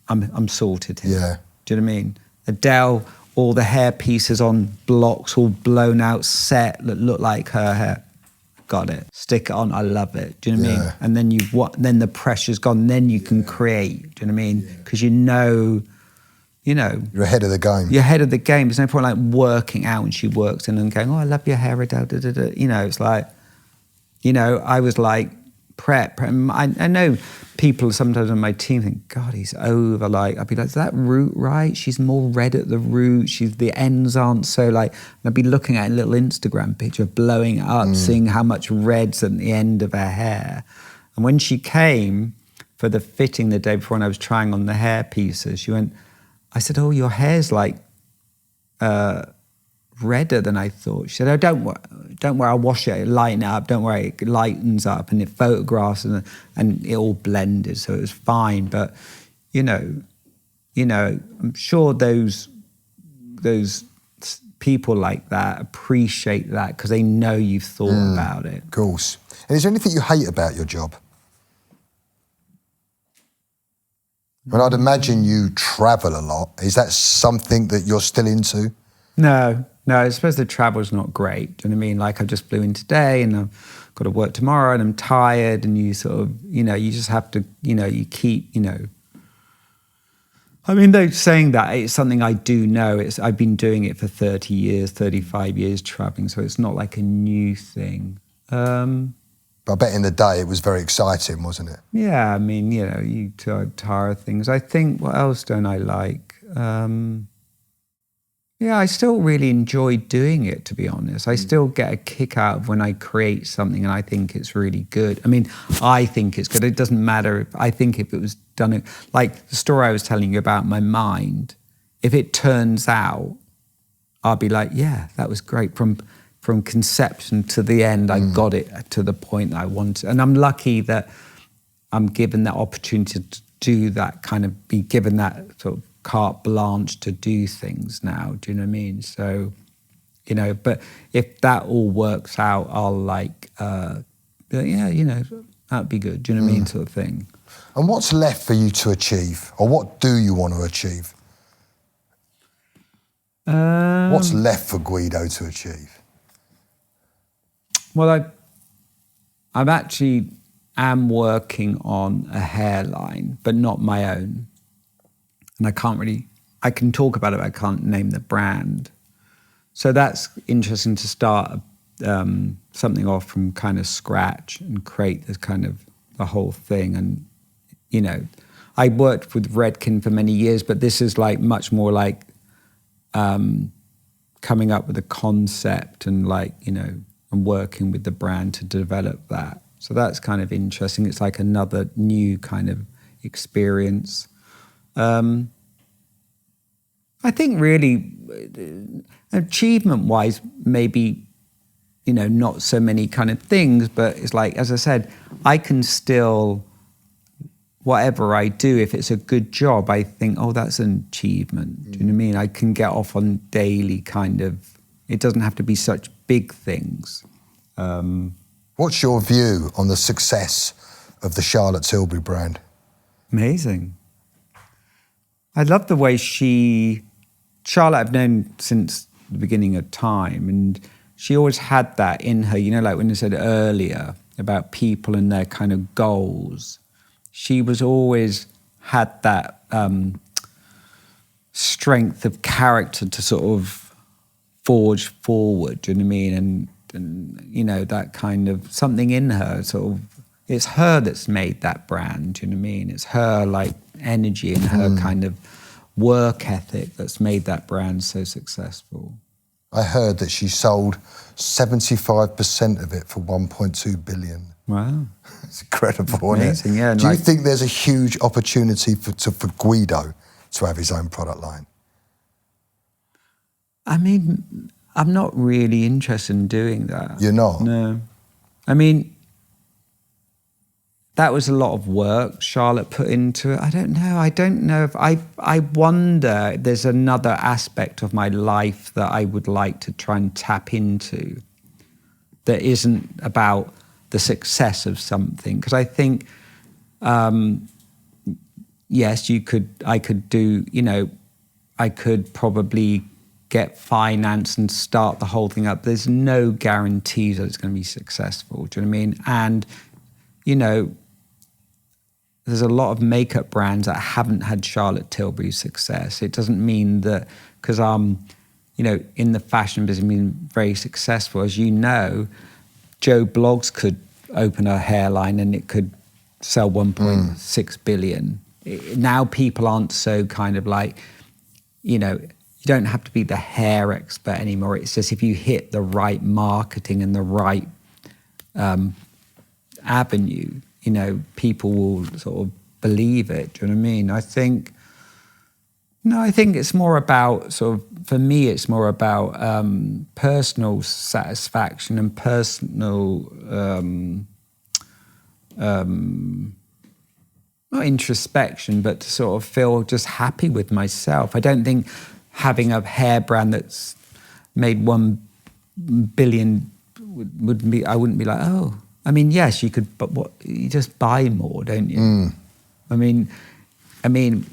I'm sorted here. Yeah. Do you know what I mean? Adele, all the hair pieces on blocks, all blown out, set that look like her hair. Got it. Stick it on. I love it. Do you know what I mean? And then then the pressure's gone. Then you can create. Do you know what I mean? Because you know, you're ahead of the game. You're ahead of the game. There's no point like working out when she works in and going, oh, I love your hair, Adele. Da, da, da. You know, it's like, you know, I was like prep. And I know people sometimes on my team think, God, he's over. Like, I'd be like, is that root right? She's more red at the root. The ends aren't so like, and I'd be looking at a little Instagram picture of blowing it up, seeing how much red's at the end of her hair. And when she came for the fitting the day before and I was trying on the hair pieces, she went, I said, oh, your hair's like redder than I thought. She said, oh, don't worry, I'll wash it, lighten it up, don't worry, it lightens up, and it photographs and it all blended, so it was fine. But, you know, I'm sure those people like that appreciate that because they know you've thought about it. Of course. And is there anything you hate about your job? Well, I'd imagine you travel a lot. Is that something that you're still into? No, I suppose the travel's not great. Do you know what I mean? Like I just flew in today and I've got to work tomorrow and I'm tired, and you sort of, you know, you just have to, you know, you keep, you know. I mean, though, saying that, it's something I do know. I've been doing it for 30 years, 35 years traveling, so it's not like a new thing. But I bet in the day it was very exciting, wasn't it? Yeah, I mean, you know, you tire of things. I think, what else don't I like? Yeah, I still really enjoy doing it, to be honest. I still get a kick out of when I create something and I think it's really good. I mean, I think it's good. It doesn't matter. I think if it was done, like the story I was telling you about my mind, if it turns out, I'll be like, yeah, that was great. From conception to the end, I got it to the point that I wanted. And I'm lucky that I'm given that opportunity to do that, kind of be given that sort of carte blanche to do things now. Do you know what I mean? So, but if that all works out, I'll that'd be good. Do you know what I mean? Sort of thing. And what's left for you to achieve, or what do you want to achieve? What's left for Guido to achieve? Well, I'm actually working on a hairline, but not my own. And I can talk about it, but I can't name the brand. So that's interesting to start something off from kind of scratch and create this kind of the whole thing. And, I worked with Redken for many years, but this is like much more like coming up with a concept and and working with the brand to develop that. So that's kind of interesting. It's like another new kind of experience. I think really achievement-wise, maybe, not so many kind of things, but it's like, as I said, I can still, whatever I do, if it's a good job, I think, oh, that's an achievement. Do you know what I mean? I can get off on daily kind of, it doesn't have to be such big things. What's your view on the success of the Charlotte Tilbury brand? Amazing. I love the way Charlotte I've known since the beginning of time, and she always had that in her, like when you said earlier about people and their kind of goals. She was always had that strength of character to sort of forge forward, do you know what I mean? And that kind of something in her, sort of, it's her that's made that brand, do you know what I mean? It's her like energy and her kind of work ethic that's made that brand so successful. I heard that she sold 75% of it for 1.2 billion. Wow. It's incredible, Amazing, isn't it? yeah. Do you think there's a huge opportunity for Guido to have his own product line? I mean, I'm not really interested in doing that. You're not? No. I mean, that was a lot of work Charlotte put into it. I don't know if I wonder if there's another aspect of my life that I would like to try and tap into that isn't about the success of something. Because I think, yes, I could probably get finance and start the whole thing up. There's no guarantees that it's going to be successful. Do you know what I mean? And, there's a lot of makeup brands that haven't had Charlotte Tilbury's success. It doesn't mean that because I'm, in the fashion business, being very successful. As you know, Joe Bloggs could open a hairline and it could sell 1.6 billion. Now people aren't so kind of like, you don't have to be the hair expert anymore. It's just if you hit the right marketing and the right avenue, people will sort of believe it. Do you know what I mean? I think it's more about for me, it's more about personal satisfaction and personal, not introspection, but to sort of feel just happy with myself. I don't think having a hair brand that's made 1 billion would be, I wouldn't be like, oh. I mean, yes, you could, but you just buy more, don't you? I mean,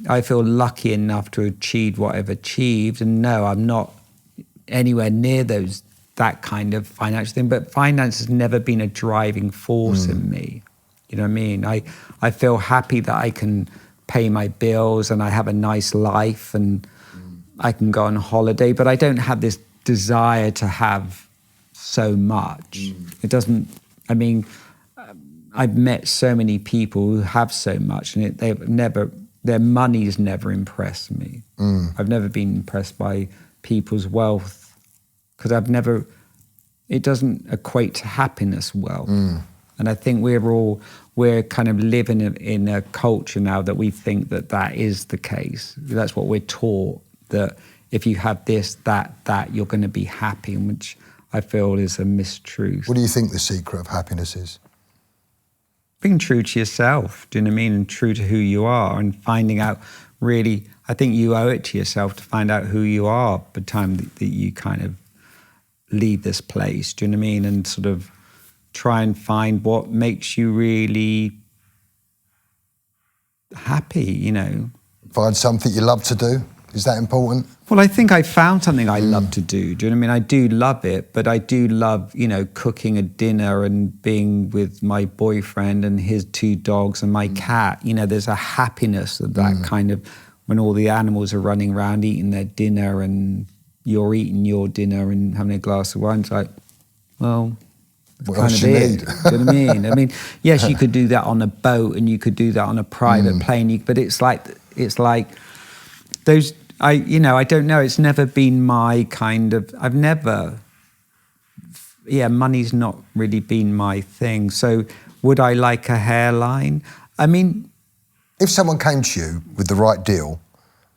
I feel lucky enough to achieve what I've achieved, and no, I'm not anywhere near that kind of financial thing. But finance has never been a driving force in me. You know what I mean? I feel happy that I can pay my bills and I have a nice life and I can go on holiday, but I don't have this desire to have so much. It doesn't. I mean, I've met so many people who have so much, and their money's never impressed me. I've never been impressed by people's wealth because it doesn't equate to happiness, wealth. And I think we're kind of living in a culture now that we think that is the case. That's what we're taught, that if you have this, that, you're going to be happy, which I feel is a mistruth. What do you think the secret of happiness is? being true to yourself, do you know what I mean? And true to who you are, and finding out really, I think you owe it to yourself to find out who you are by the time that you kind of leave this place, do you know what I mean? And sort of try and find what makes you really happy, you know. Find something you love to do. Is that important? Well, I think I found something I love to do. Do you know what I mean? I do love it, but I do love, you know, cooking a dinner and being with my boyfriend and his 2 dogs and my cat. You know, there's a happiness of that kind of, when all the animals are running around eating their dinner and you're eating your dinner and having a glass of wine. It's like, well, what kind else of you it. need? Do you know what I mean? I mean, yes, you could do that on a boat and you could do that on a private plane, but it's like those. I don't know. It's never been my kind of. Money's not really been my thing. So would I like a hairline? I mean, if someone came to you with the right deal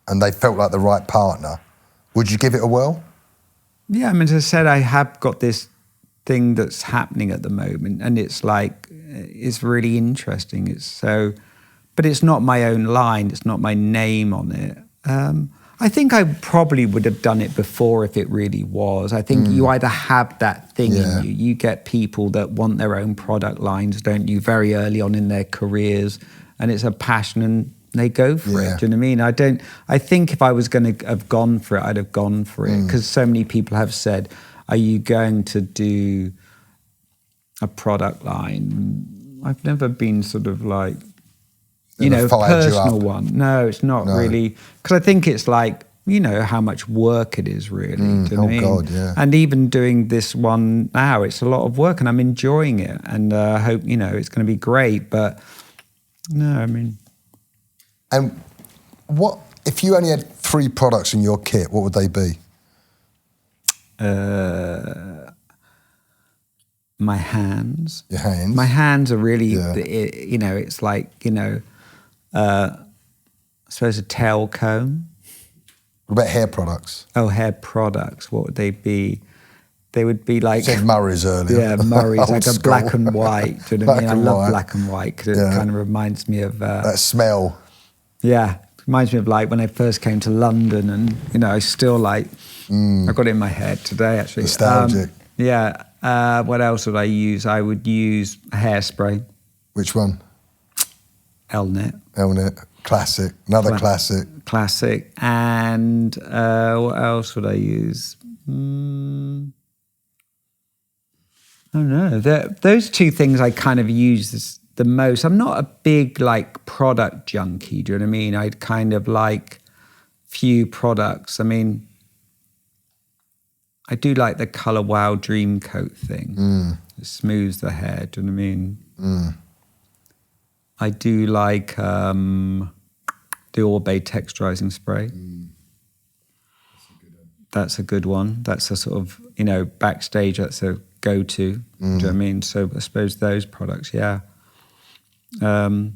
and they felt like the right partner, would you give it a whirl? Yeah, I mean, as I said, I have got this thing that's happening at the moment, and it's like, it's really interesting. But it's not my own line. It's not my name on it. I think I probably would have done it before if it really was. I think you either have that thing in you. You get people that want their own product lines, don't you, very early on in their careers, and it's a passion and they go for it. Do you know what I mean? I think if I was going to have gone for it, I'd have gone for it, because so many people have said, are you going to do a product line? I've never been sort of like, you know, personal one. No, it's not really, because I think it's like, you know, how much work it is really. Do you know what I mean? God, yeah. And even doing this one now, it's a lot of work and I'm enjoying it. And I hope, you know, it's going to be great. But no, I mean. And what, if you only had 3 products in your kit, what would they be? My hands. Your hands? My hands are really, you know, it's like, you know, I suppose a tail comb. What about hair products? Oh, hair products. What would they be? They would be like... You said Murray's earlier. Yeah, Murray's, like school. a black and white. Do you know what I mean? I love black and white because it kind of reminds me of... that smell. Yeah, reminds me of like when I first came to London, and, you know, I still like... I got it in my head today, actually. Nostalgic. What else would I use? I would use hairspray. Which one? Elnet. Elnet. Classic. Another classic. Classic. And what else would I use? I don't know. Those 2 things I kind of use the most. I'm not a big like product junkie. Do you know what I mean? I'd kind of like few products. I mean, I do like the Colour Wow Dream Coat thing. It smooths the hair. Do you know what I mean? I do like the Orbay texturizing spray. That's a good one. That's a sort of, you know, backstage, that's a go-to. Do you know what I mean? So I suppose those products, yeah. Do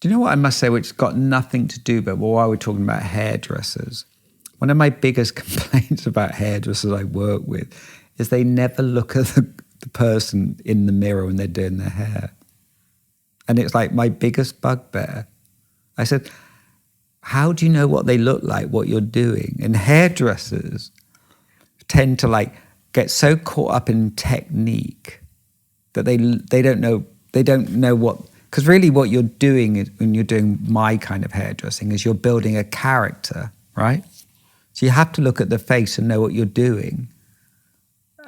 you know what I must say, which has got nothing to do, but while we're talking about hairdressers, one of my biggest complaints about hairdressers I work with is they never look at the person in the mirror when they're doing their hair. And it's like my biggest bugbear. I said, how do you know what they look like, what you're doing? And hairdressers tend to like get so caught up in technique that they don't know what, because really what you're doing is, when you're doing my kind of hairdressing, is you're building a character, right? So you have to look at the face and know what you're doing.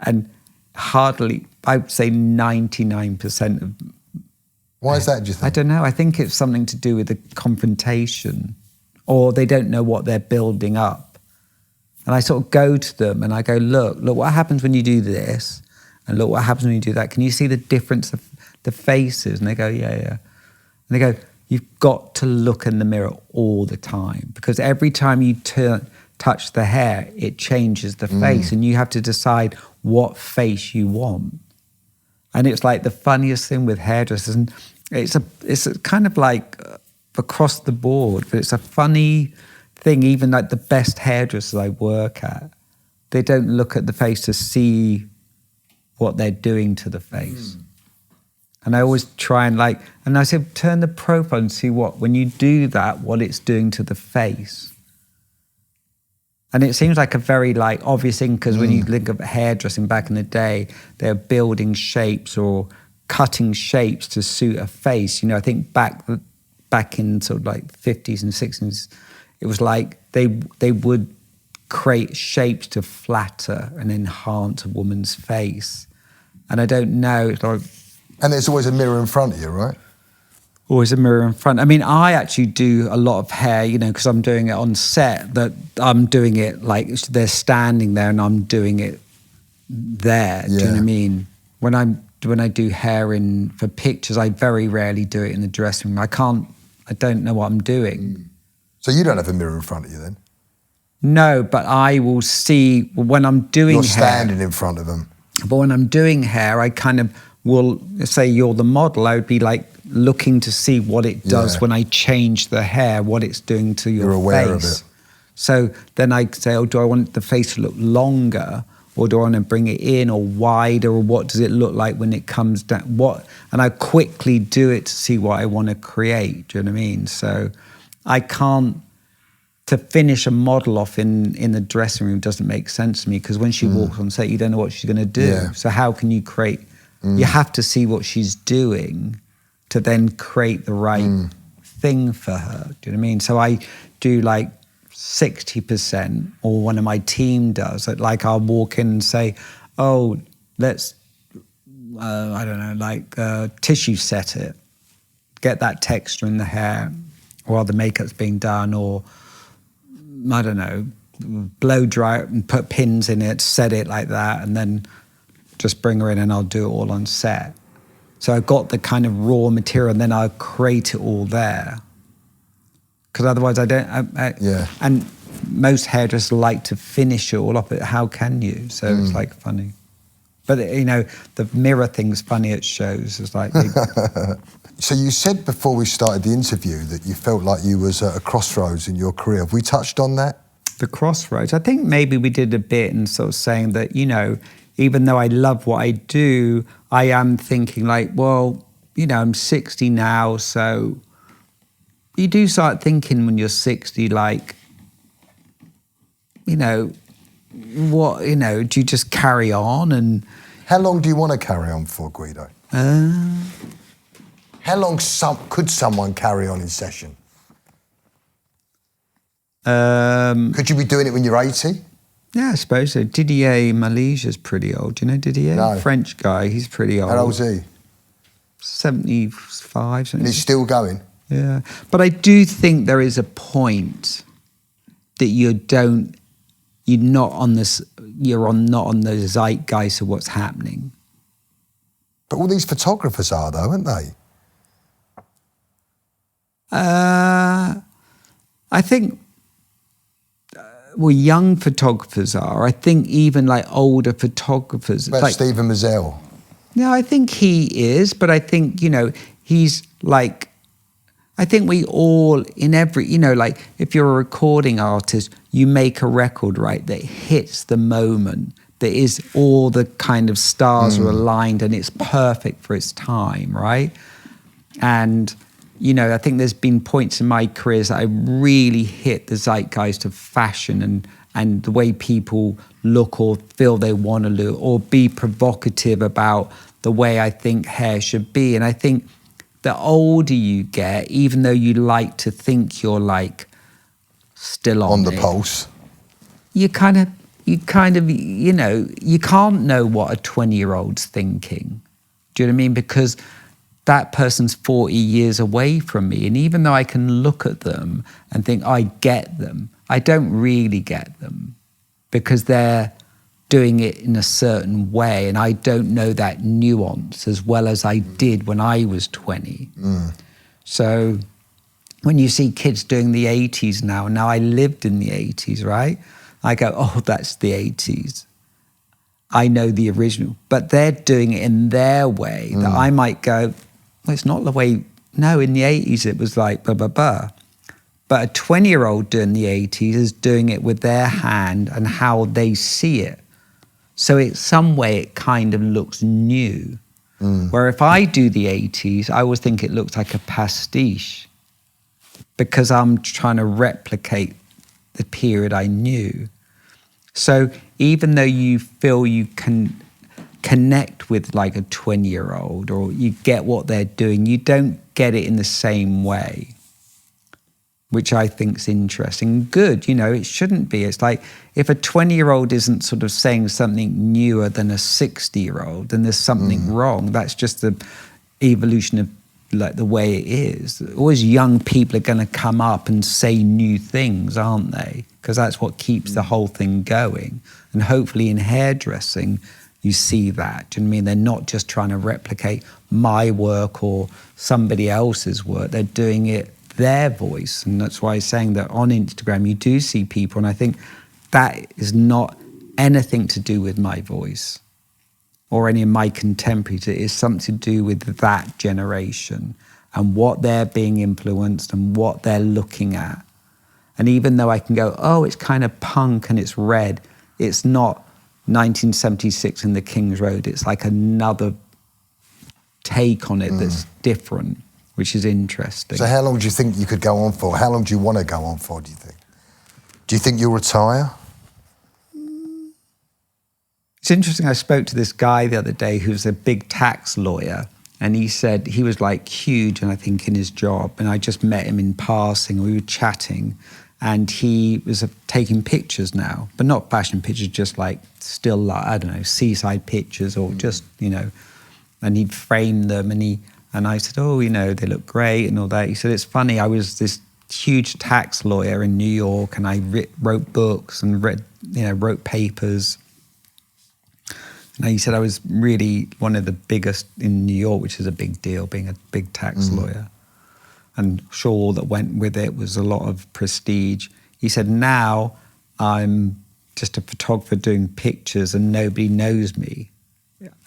And hardly, I would say 99% of... Why is that, do you think? I don't know. I think it's something to do with the confrontation, or they don't know what they're building up. And I sort of go to them and I go, look what happens when you do this, and look what happens when you do that. Can you see the difference of the faces? And they go, yeah. And they go, you've got to look in the mirror all the time, because every time you touch the hair, it changes the face, and you have to decide what face you want. And it's like the funniest thing with hairdressers, and it's a kind of like across the board, but it's a funny thing. Even like the best hairdressers I work at, they don't look at the face to see what they're doing to the face. And I always try and and I said, turn the profile and see when you do that, what it's doing to the face. And it seems like a very obvious thing, because when you think of hairdressing back in the day, they're building shapes or cutting shapes to suit a face. I think back in sort of 50s and 60s, it was they would create shapes to flatter and enhance a woman's face. And I don't know, it's and there's always a mirror in front of you, right? Always a mirror in front. I mean, I actually do a lot of hair, because I'm doing it on set, that I'm doing it they're standing there and I'm doing it there. Do you know what I mean? When I do hair for pictures, I very rarely do it in the dressing room. I don't know what I'm doing. So you don't have a mirror in front of you then? No, but I will see when I'm doing hair. You're standing in front of them. But when I'm doing hair, I kind of will say you're the model. I would be looking to see what it does when I change the hair, what it's doing to your face. You're aware of it. So then I say, do I want the face to look longer, or do I want to bring it in or wider, or what does it look like when it comes down? And I quickly do it to see what I want to create. Do you know what I mean? So I can't. To finish a model off in the dressing room doesn't make sense to me, because when she walks on set, you don't know what she's going to do. Yeah. So how can you create? You have to see what she's doing to then create the right thing for her. Do you know what I mean? So I do 60%, or one of my team does. I'll walk in and say, oh, let's, I don't know, tissue set it. Get that texture in the hair while the makeup's being done, or I don't know, blow dry it and put pins in it, set it like that, and then just bring her in and I'll do it all on set. So I've got the kind of raw material, and then I'll create it all there. Because otherwise I don't... And most hairdressers like to finish it all up, but how can you? So it's funny. But, the mirror thing's funny at shows. It's So you said before we started the interview that you felt like you was at a crossroads in your career. Have we touched on that? The crossroads. I think maybe we did a bit in sort of saying that, even though I love what I do, I am thinking I'm 60 now, so you do start thinking when you're 60, what, do you just carry on? And how long do you want to carry on for, Guido? How long could someone carry on in session? Could you be doing it when you're 80? Yeah, I suppose so. Didier Malaysia's pretty old. Do you know Didier? No. French guy, he's pretty old. How old is he? 75. And he's still going? Yeah. But I do think there is a point that you're not on the zeitgeist of what's happening. But all these photographers are, though, aren't they? I think, young photographers are. I think even older photographers. About Stephen Mazzell. No, I think he is, but I think, he's I think we all, in every, if you're a recording artist, you make a record, right, that hits the moment, that is all the kind of stars are aligned and it's perfect for its time, right? And, I think there's been points in my career that I really hit the zeitgeist of fashion and the way people look or feel they want to look, or be provocative about the way I think hair should be. And I think the older you get, even though you like to think you're still on the pulse, you kind of, you can't know what a 20-year-old's thinking. Do you know what I mean? Because that person's 40 years away from me. And even though I can look at them and think, I get them, I don't really get them, because they're doing it in a certain way. And I don't know that nuance as well as I did when I was 20. So when you see kids doing the 80s now I lived in the 80s, right? I go, oh, that's the 80s. I know the original. But they're doing it in their way that I might go, well, it's not the way, no, in the 80s it was blah, blah, blah. But a 20-year-old doing the 80s is doing it with their hand and how they see it. So it's some way it kind of looks new. Where if I do the 80s, I always think it looks like a pastiche because I'm trying to replicate the period I knew. So even though you feel you can connect with like a 20-year-old or you get what they're doing, you don't get it in the same way, which I think is interesting. Good, it shouldn't be. It's like if a 20-year-old isn't sort of saying something newer than a 60-year-old, then there's something wrong. That's just the evolution of like the way it is. Always young people are going to come up and say new things, aren't they? Because that's what keeps the whole thing going. And hopefully in hairdressing, you see that. Do you know what I mean? They're not just trying to replicate my work or somebody else's work. They're doing it their voice. And that's why I'm saying that on Instagram, you do see people. And I think that is not anything to do with my voice or any of my contemporaries. It is something to do with that generation and what they're being influenced and what they're looking at. And even though I can go, oh, it's kind of punk and it's red, it's not 1976 in the King's Road. It's like another take on it that's different, which is interesting. So how long do you think you could go on for? How long do you want to go on for, do you think? Do you think you'll retire? It's interesting. I spoke to this guy the other day who's a big tax lawyer, and he said he was like huge, and I think in his job, and I just met him in passing. We were chatting, and he was taking pictures now, but not fashion pictures, just like still, like, I don't know, seaside pictures or just, and he'd framed them, and I said, oh, they look great and all that. He said, it's funny, I was this huge tax lawyer in New York, and I wrote books and wrote papers. And he said I was really one of the biggest in New York, which is a big deal, being a big tax lawyer. And sure, all that went with it was a lot of prestige. He said, now I'm just a photographer doing pictures and nobody knows me.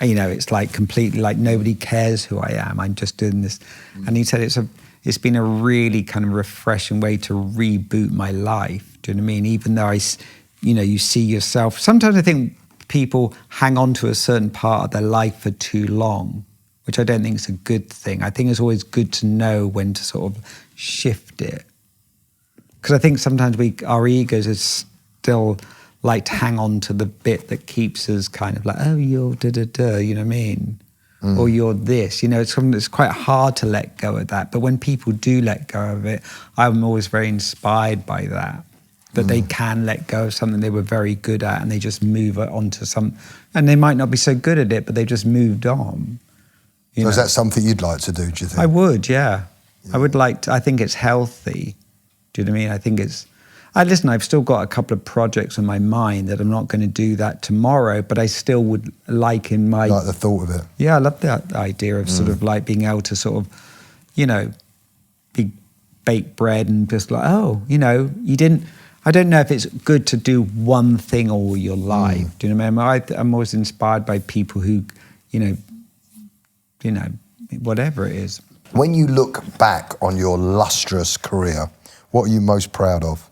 It's like completely like nobody cares who I am. I'm just doing this. And he said it's been a really kind of refreshing way to reboot my life. Do you know what I mean? Even though you see yourself. Sometimes I think people hang on to a certain part of their life for too long, which I don't think is a good thing. I think it's always good to know when to sort of shift it. Because I think sometimes our egos is still like to hang on to the bit that keeps us kind of like, oh, you're da-da-da, you know what I mean? Or you're this, it's something that's quite hard to let go of that. But when people do let go of it, I'm always very inspired by that they can let go of something they were very good at and they just move on to some, and they might not be so good at it, but they just moved on. So is that something you'd like to do you think? I would, yeah. I would like to, I think it's healthy. Do you know what I mean? I think listen, I've still got a couple of projects in my mind that I'm not going to do that tomorrow, but I still would like like the thought of it. Yeah, I love that idea of sort of like being able to sort of, bake bread and just like, you didn't, I don't know if it's good to do one thing all your life. Do you know what I mean? I'm always inspired by people who, whatever it is. When you look back on your lustrous career, what are you most proud of?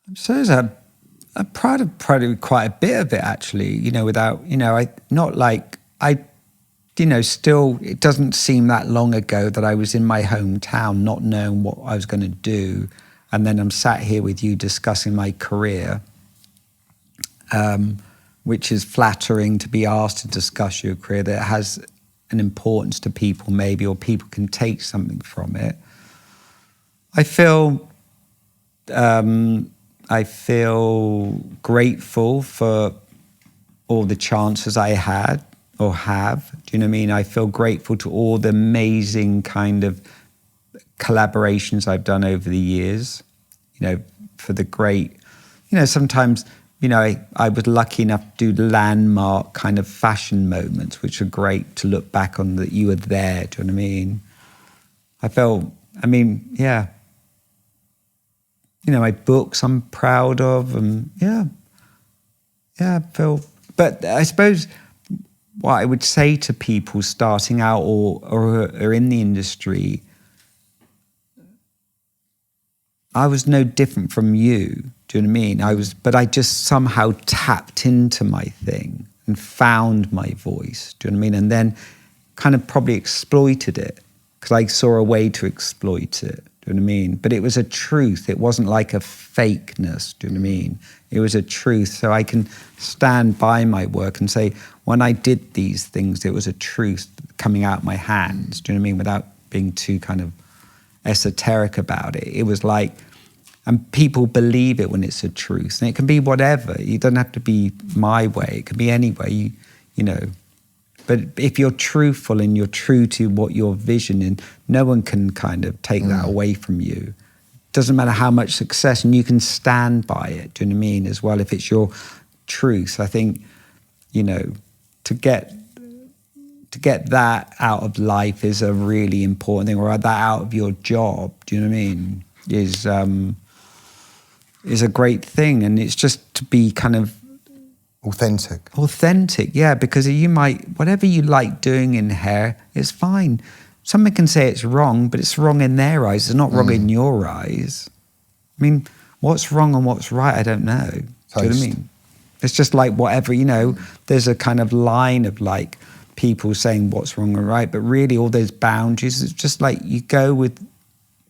I'm proud of probably quite a bit of it, actually, without, still, it doesn't seem that long ago that I was in my hometown not knowing what I was going to do. And then I'm sat here with you discussing my career, which is flattering to be asked to discuss your career that has an importance to people maybe, or people can take something from it. I feel grateful for all the chances I had or have. Do you know what I mean? I feel grateful to all the amazing kind of collaborations I've done over the years, for the great, sometimes, I was lucky enough to do landmark kind of fashion moments, which are great to look back on that you were there. Do you know what I mean? Yeah. My books I'm proud of, and I feel, but I suppose what I would say to people starting out or in the industry, I was no different from you. Do you know what I mean? But I just somehow tapped into my thing. and found my voice. Do you know what I mean? And then kind of probably exploited it because I saw a way to exploit it. Do you know what I mean? But it was a truth. It wasn't like a fakeness. Do you know what I mean? It was a truth. So I can stand by my work and say, when I did these things, it was a truth coming out my hands. Do you know what I mean? Without being too kind of esoteric about it. It was like, and people believe it when it's a truth. And it can be whatever. You don't have to be my way. It can be any way, you know. But if you're truthful and you're true to what your vision is, no one can kind of take that away from you. Doesn't matter how much success, and you can stand by it. Do you know what I mean? As well, if it's your truth, I think, you know, to get that out of life is a really important thing, or that out of your job. Do you know what I mean? Is a great thing, and it's just to be kind of authentic, yeah, because you might, whatever you like doing in hair, it's fine. Someone can say it's wrong, but it's wrong in their eyes. It's not wrong in your eyes. I mean, what's wrong and what's right, I don't know. Do you know what I mean? It's just like whatever, you know, there's a kind of line of like people saying what's wrong and right, but really all those boundaries, it's just like you go with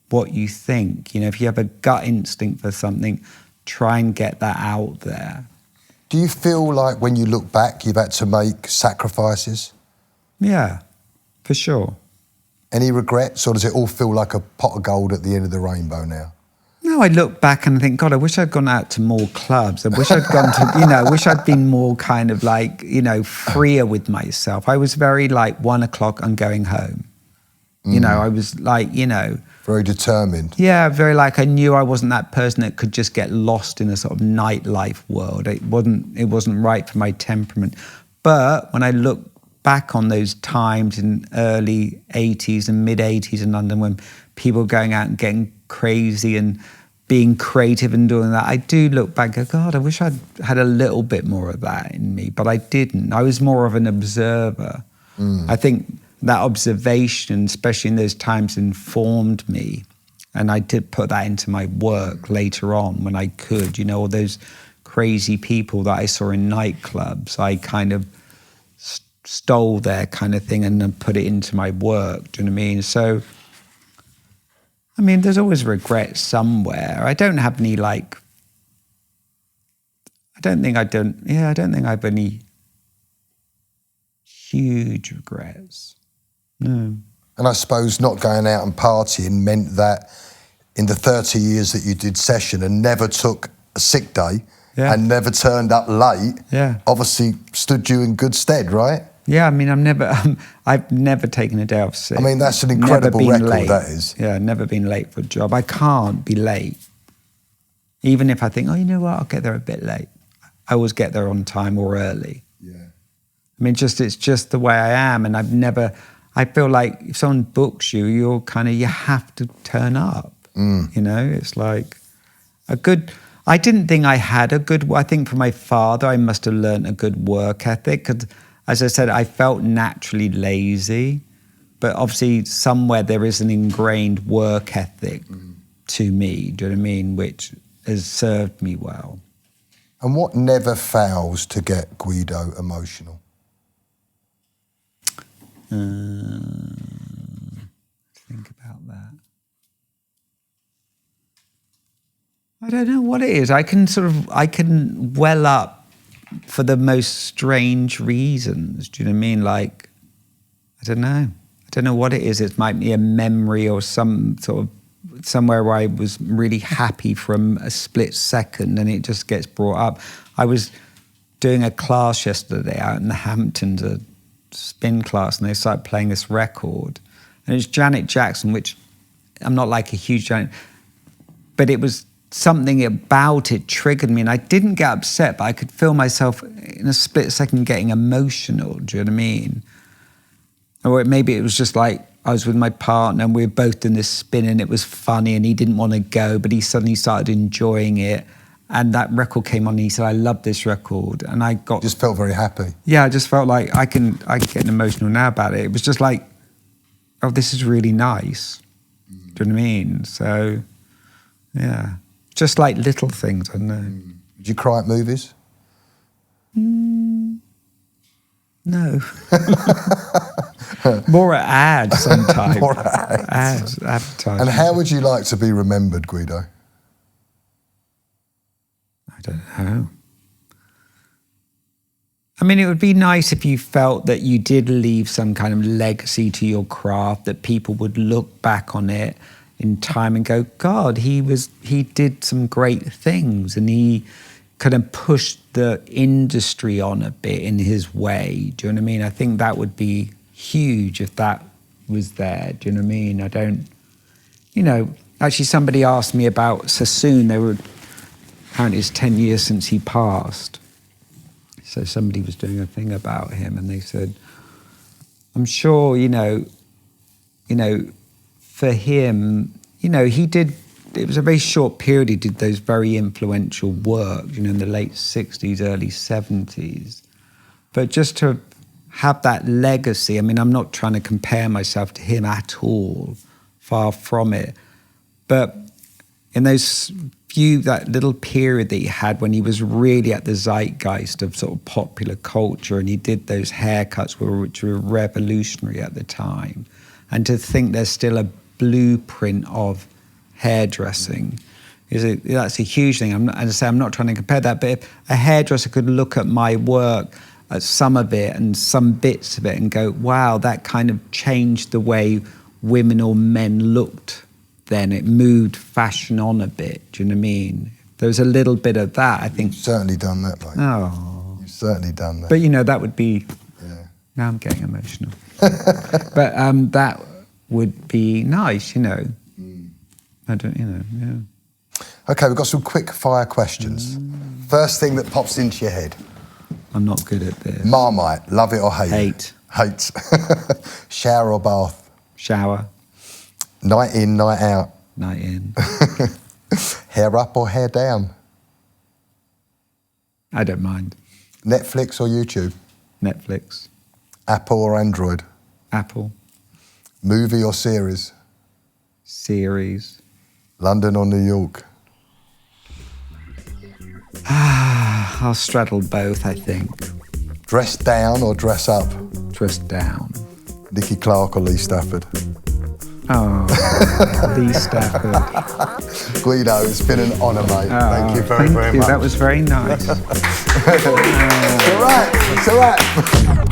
what you think. You know, if you have a gut instinct for something, try and get that out there. Do you feel like when you look back, you've had to make sacrifices? Yeah, for sure. Any regrets, or does it all feel like a pot of gold at the end of the rainbow now? No, I look back and I think, God, I wish I'd gone out to more clubs. I wish I'd gone to, you know, I wish I'd been more kind of like, you know, freer with myself. I was very like 1 o'clock, I'm going home. You know, I was like, you know. Very determined. Yeah, very like I knew I wasn't that person that could just get lost in a sort of nightlife world. It wasn't right for my temperament. But when I look back on those times in early 80s and mid 80s in London when people were going out and getting crazy and being creative and doing that, I do look back and go, God, I wish I'd had a little bit more of that in me, but I didn't. I was more of an observer. I think that observation, especially in those times, informed me. And I did put that into my work later on when I could. You know, all those crazy people that I saw in nightclubs, I kind of stole their kind of thing and then put it into my work. Do you know what I mean? So, I mean, there's always regret somewhere. I don't have any like, I don't think I have any huge regrets. No. And I suppose not going out and partying meant that in the 30 years that you did session and never took a sick day and never turned up late, obviously stood you in good stead, right? Yeah, I mean, I've never taken a day off sick. I mean, that's an incredible record, late. that is. Yeah, never been late for a job. I can't be late. Even if I think, oh, you know what, I'll get there a bit late. I always get there on time or early. Yeah. I mean, it's just the way I am, and I feel like if someone books you, you have to turn up. You know, it's like I didn't think I had I think from my father, I must have learned a good work ethic. 'Cause, as I said, I felt naturally lazy, but obviously somewhere there is an ingrained work ethic to me, do you know what I mean, which has served me well. And what never fails to get Guido emotional? Think about that. I don't know what it is. I can well up for the most strange reasons. Do you know what I mean? Like, I don't know what it is. It might be a memory or some sort of somewhere where I was really happy for a split second and it just gets brought up. I was doing a class yesterday out in the Hamptons, a spin class, and they started playing this record. And it's Janet Jackson, which I'm not like a huge Janet, but it was something about it triggered me, and I didn't get upset, but I could feel myself in a split second getting emotional. Do you know what I mean? Or maybe it was just like I was with my partner and we were both doing this spin and it was funny and he didn't want to go, but he suddenly started enjoying it. And that record came on and he said, I love this record. And I just felt very happy. Yeah, I just felt like I can get emotional now about it. It was just like, oh, this is really nice. Do you know what I mean? So, yeah. Just like little things, I don't know. Did you cry at movies? No. More at ads sometimes. More at ads. Advertising. And how would you like to be remembered, Guido? I don't know. I mean, it would be nice if you felt that you did leave some kind of legacy to your craft, that people would look back on it in time and go, God, he did some great things, and he kind of pushed the industry on a bit in his way. Do you know what I mean? I think that would be huge if that was there. Do you know what I mean? I don't, actually somebody asked me about Sassoon. Apparently it's 10 years since he passed. So somebody was doing a thing about him, and they said, I'm sure, for him, he did, it was a very short period he did those very influential work, in the late 60s, early 70s. But just to have that legacy, I mean, I'm not trying to compare myself to him at all, far from it. But in that little period that he had when he was really at the zeitgeist of sort of popular culture, and he did those haircuts which were revolutionary at the time, and to think there's still a blueprint of hairdressing, that's a huge thing. I'm not trying to compare that, but if a hairdresser could look at my work, at some of it and some bits of it, and go, wow, that kind of changed the way women or men looked then. It moved fashion on a bit. Do you know what I mean? There was a little bit of that, I think. You've certainly done that, mate. Oh. You've certainly done that. But, that would be... Yeah. Now I'm getting emotional. But that would be nice, I don't, yeah. Okay, we've got some quick fire questions. First thing that pops into your head. I'm not good at this. Marmite, love it or hate it? Hate. Shower or bath? Shower. Night in, night out? Night in. Hair up or hair down? I don't mind. Netflix or YouTube? Netflix. Apple or Android? Apple. Movie or series? Series. London or New York? I'll straddle both, I think. Dress down or dress up? Dress down. Nicky Clark or Lee Stafford? Oh, Lee Stafford. Guido, it's been an honour, mate. Thank you very, thank very you. much. That was very nice. It's all right. It's all right.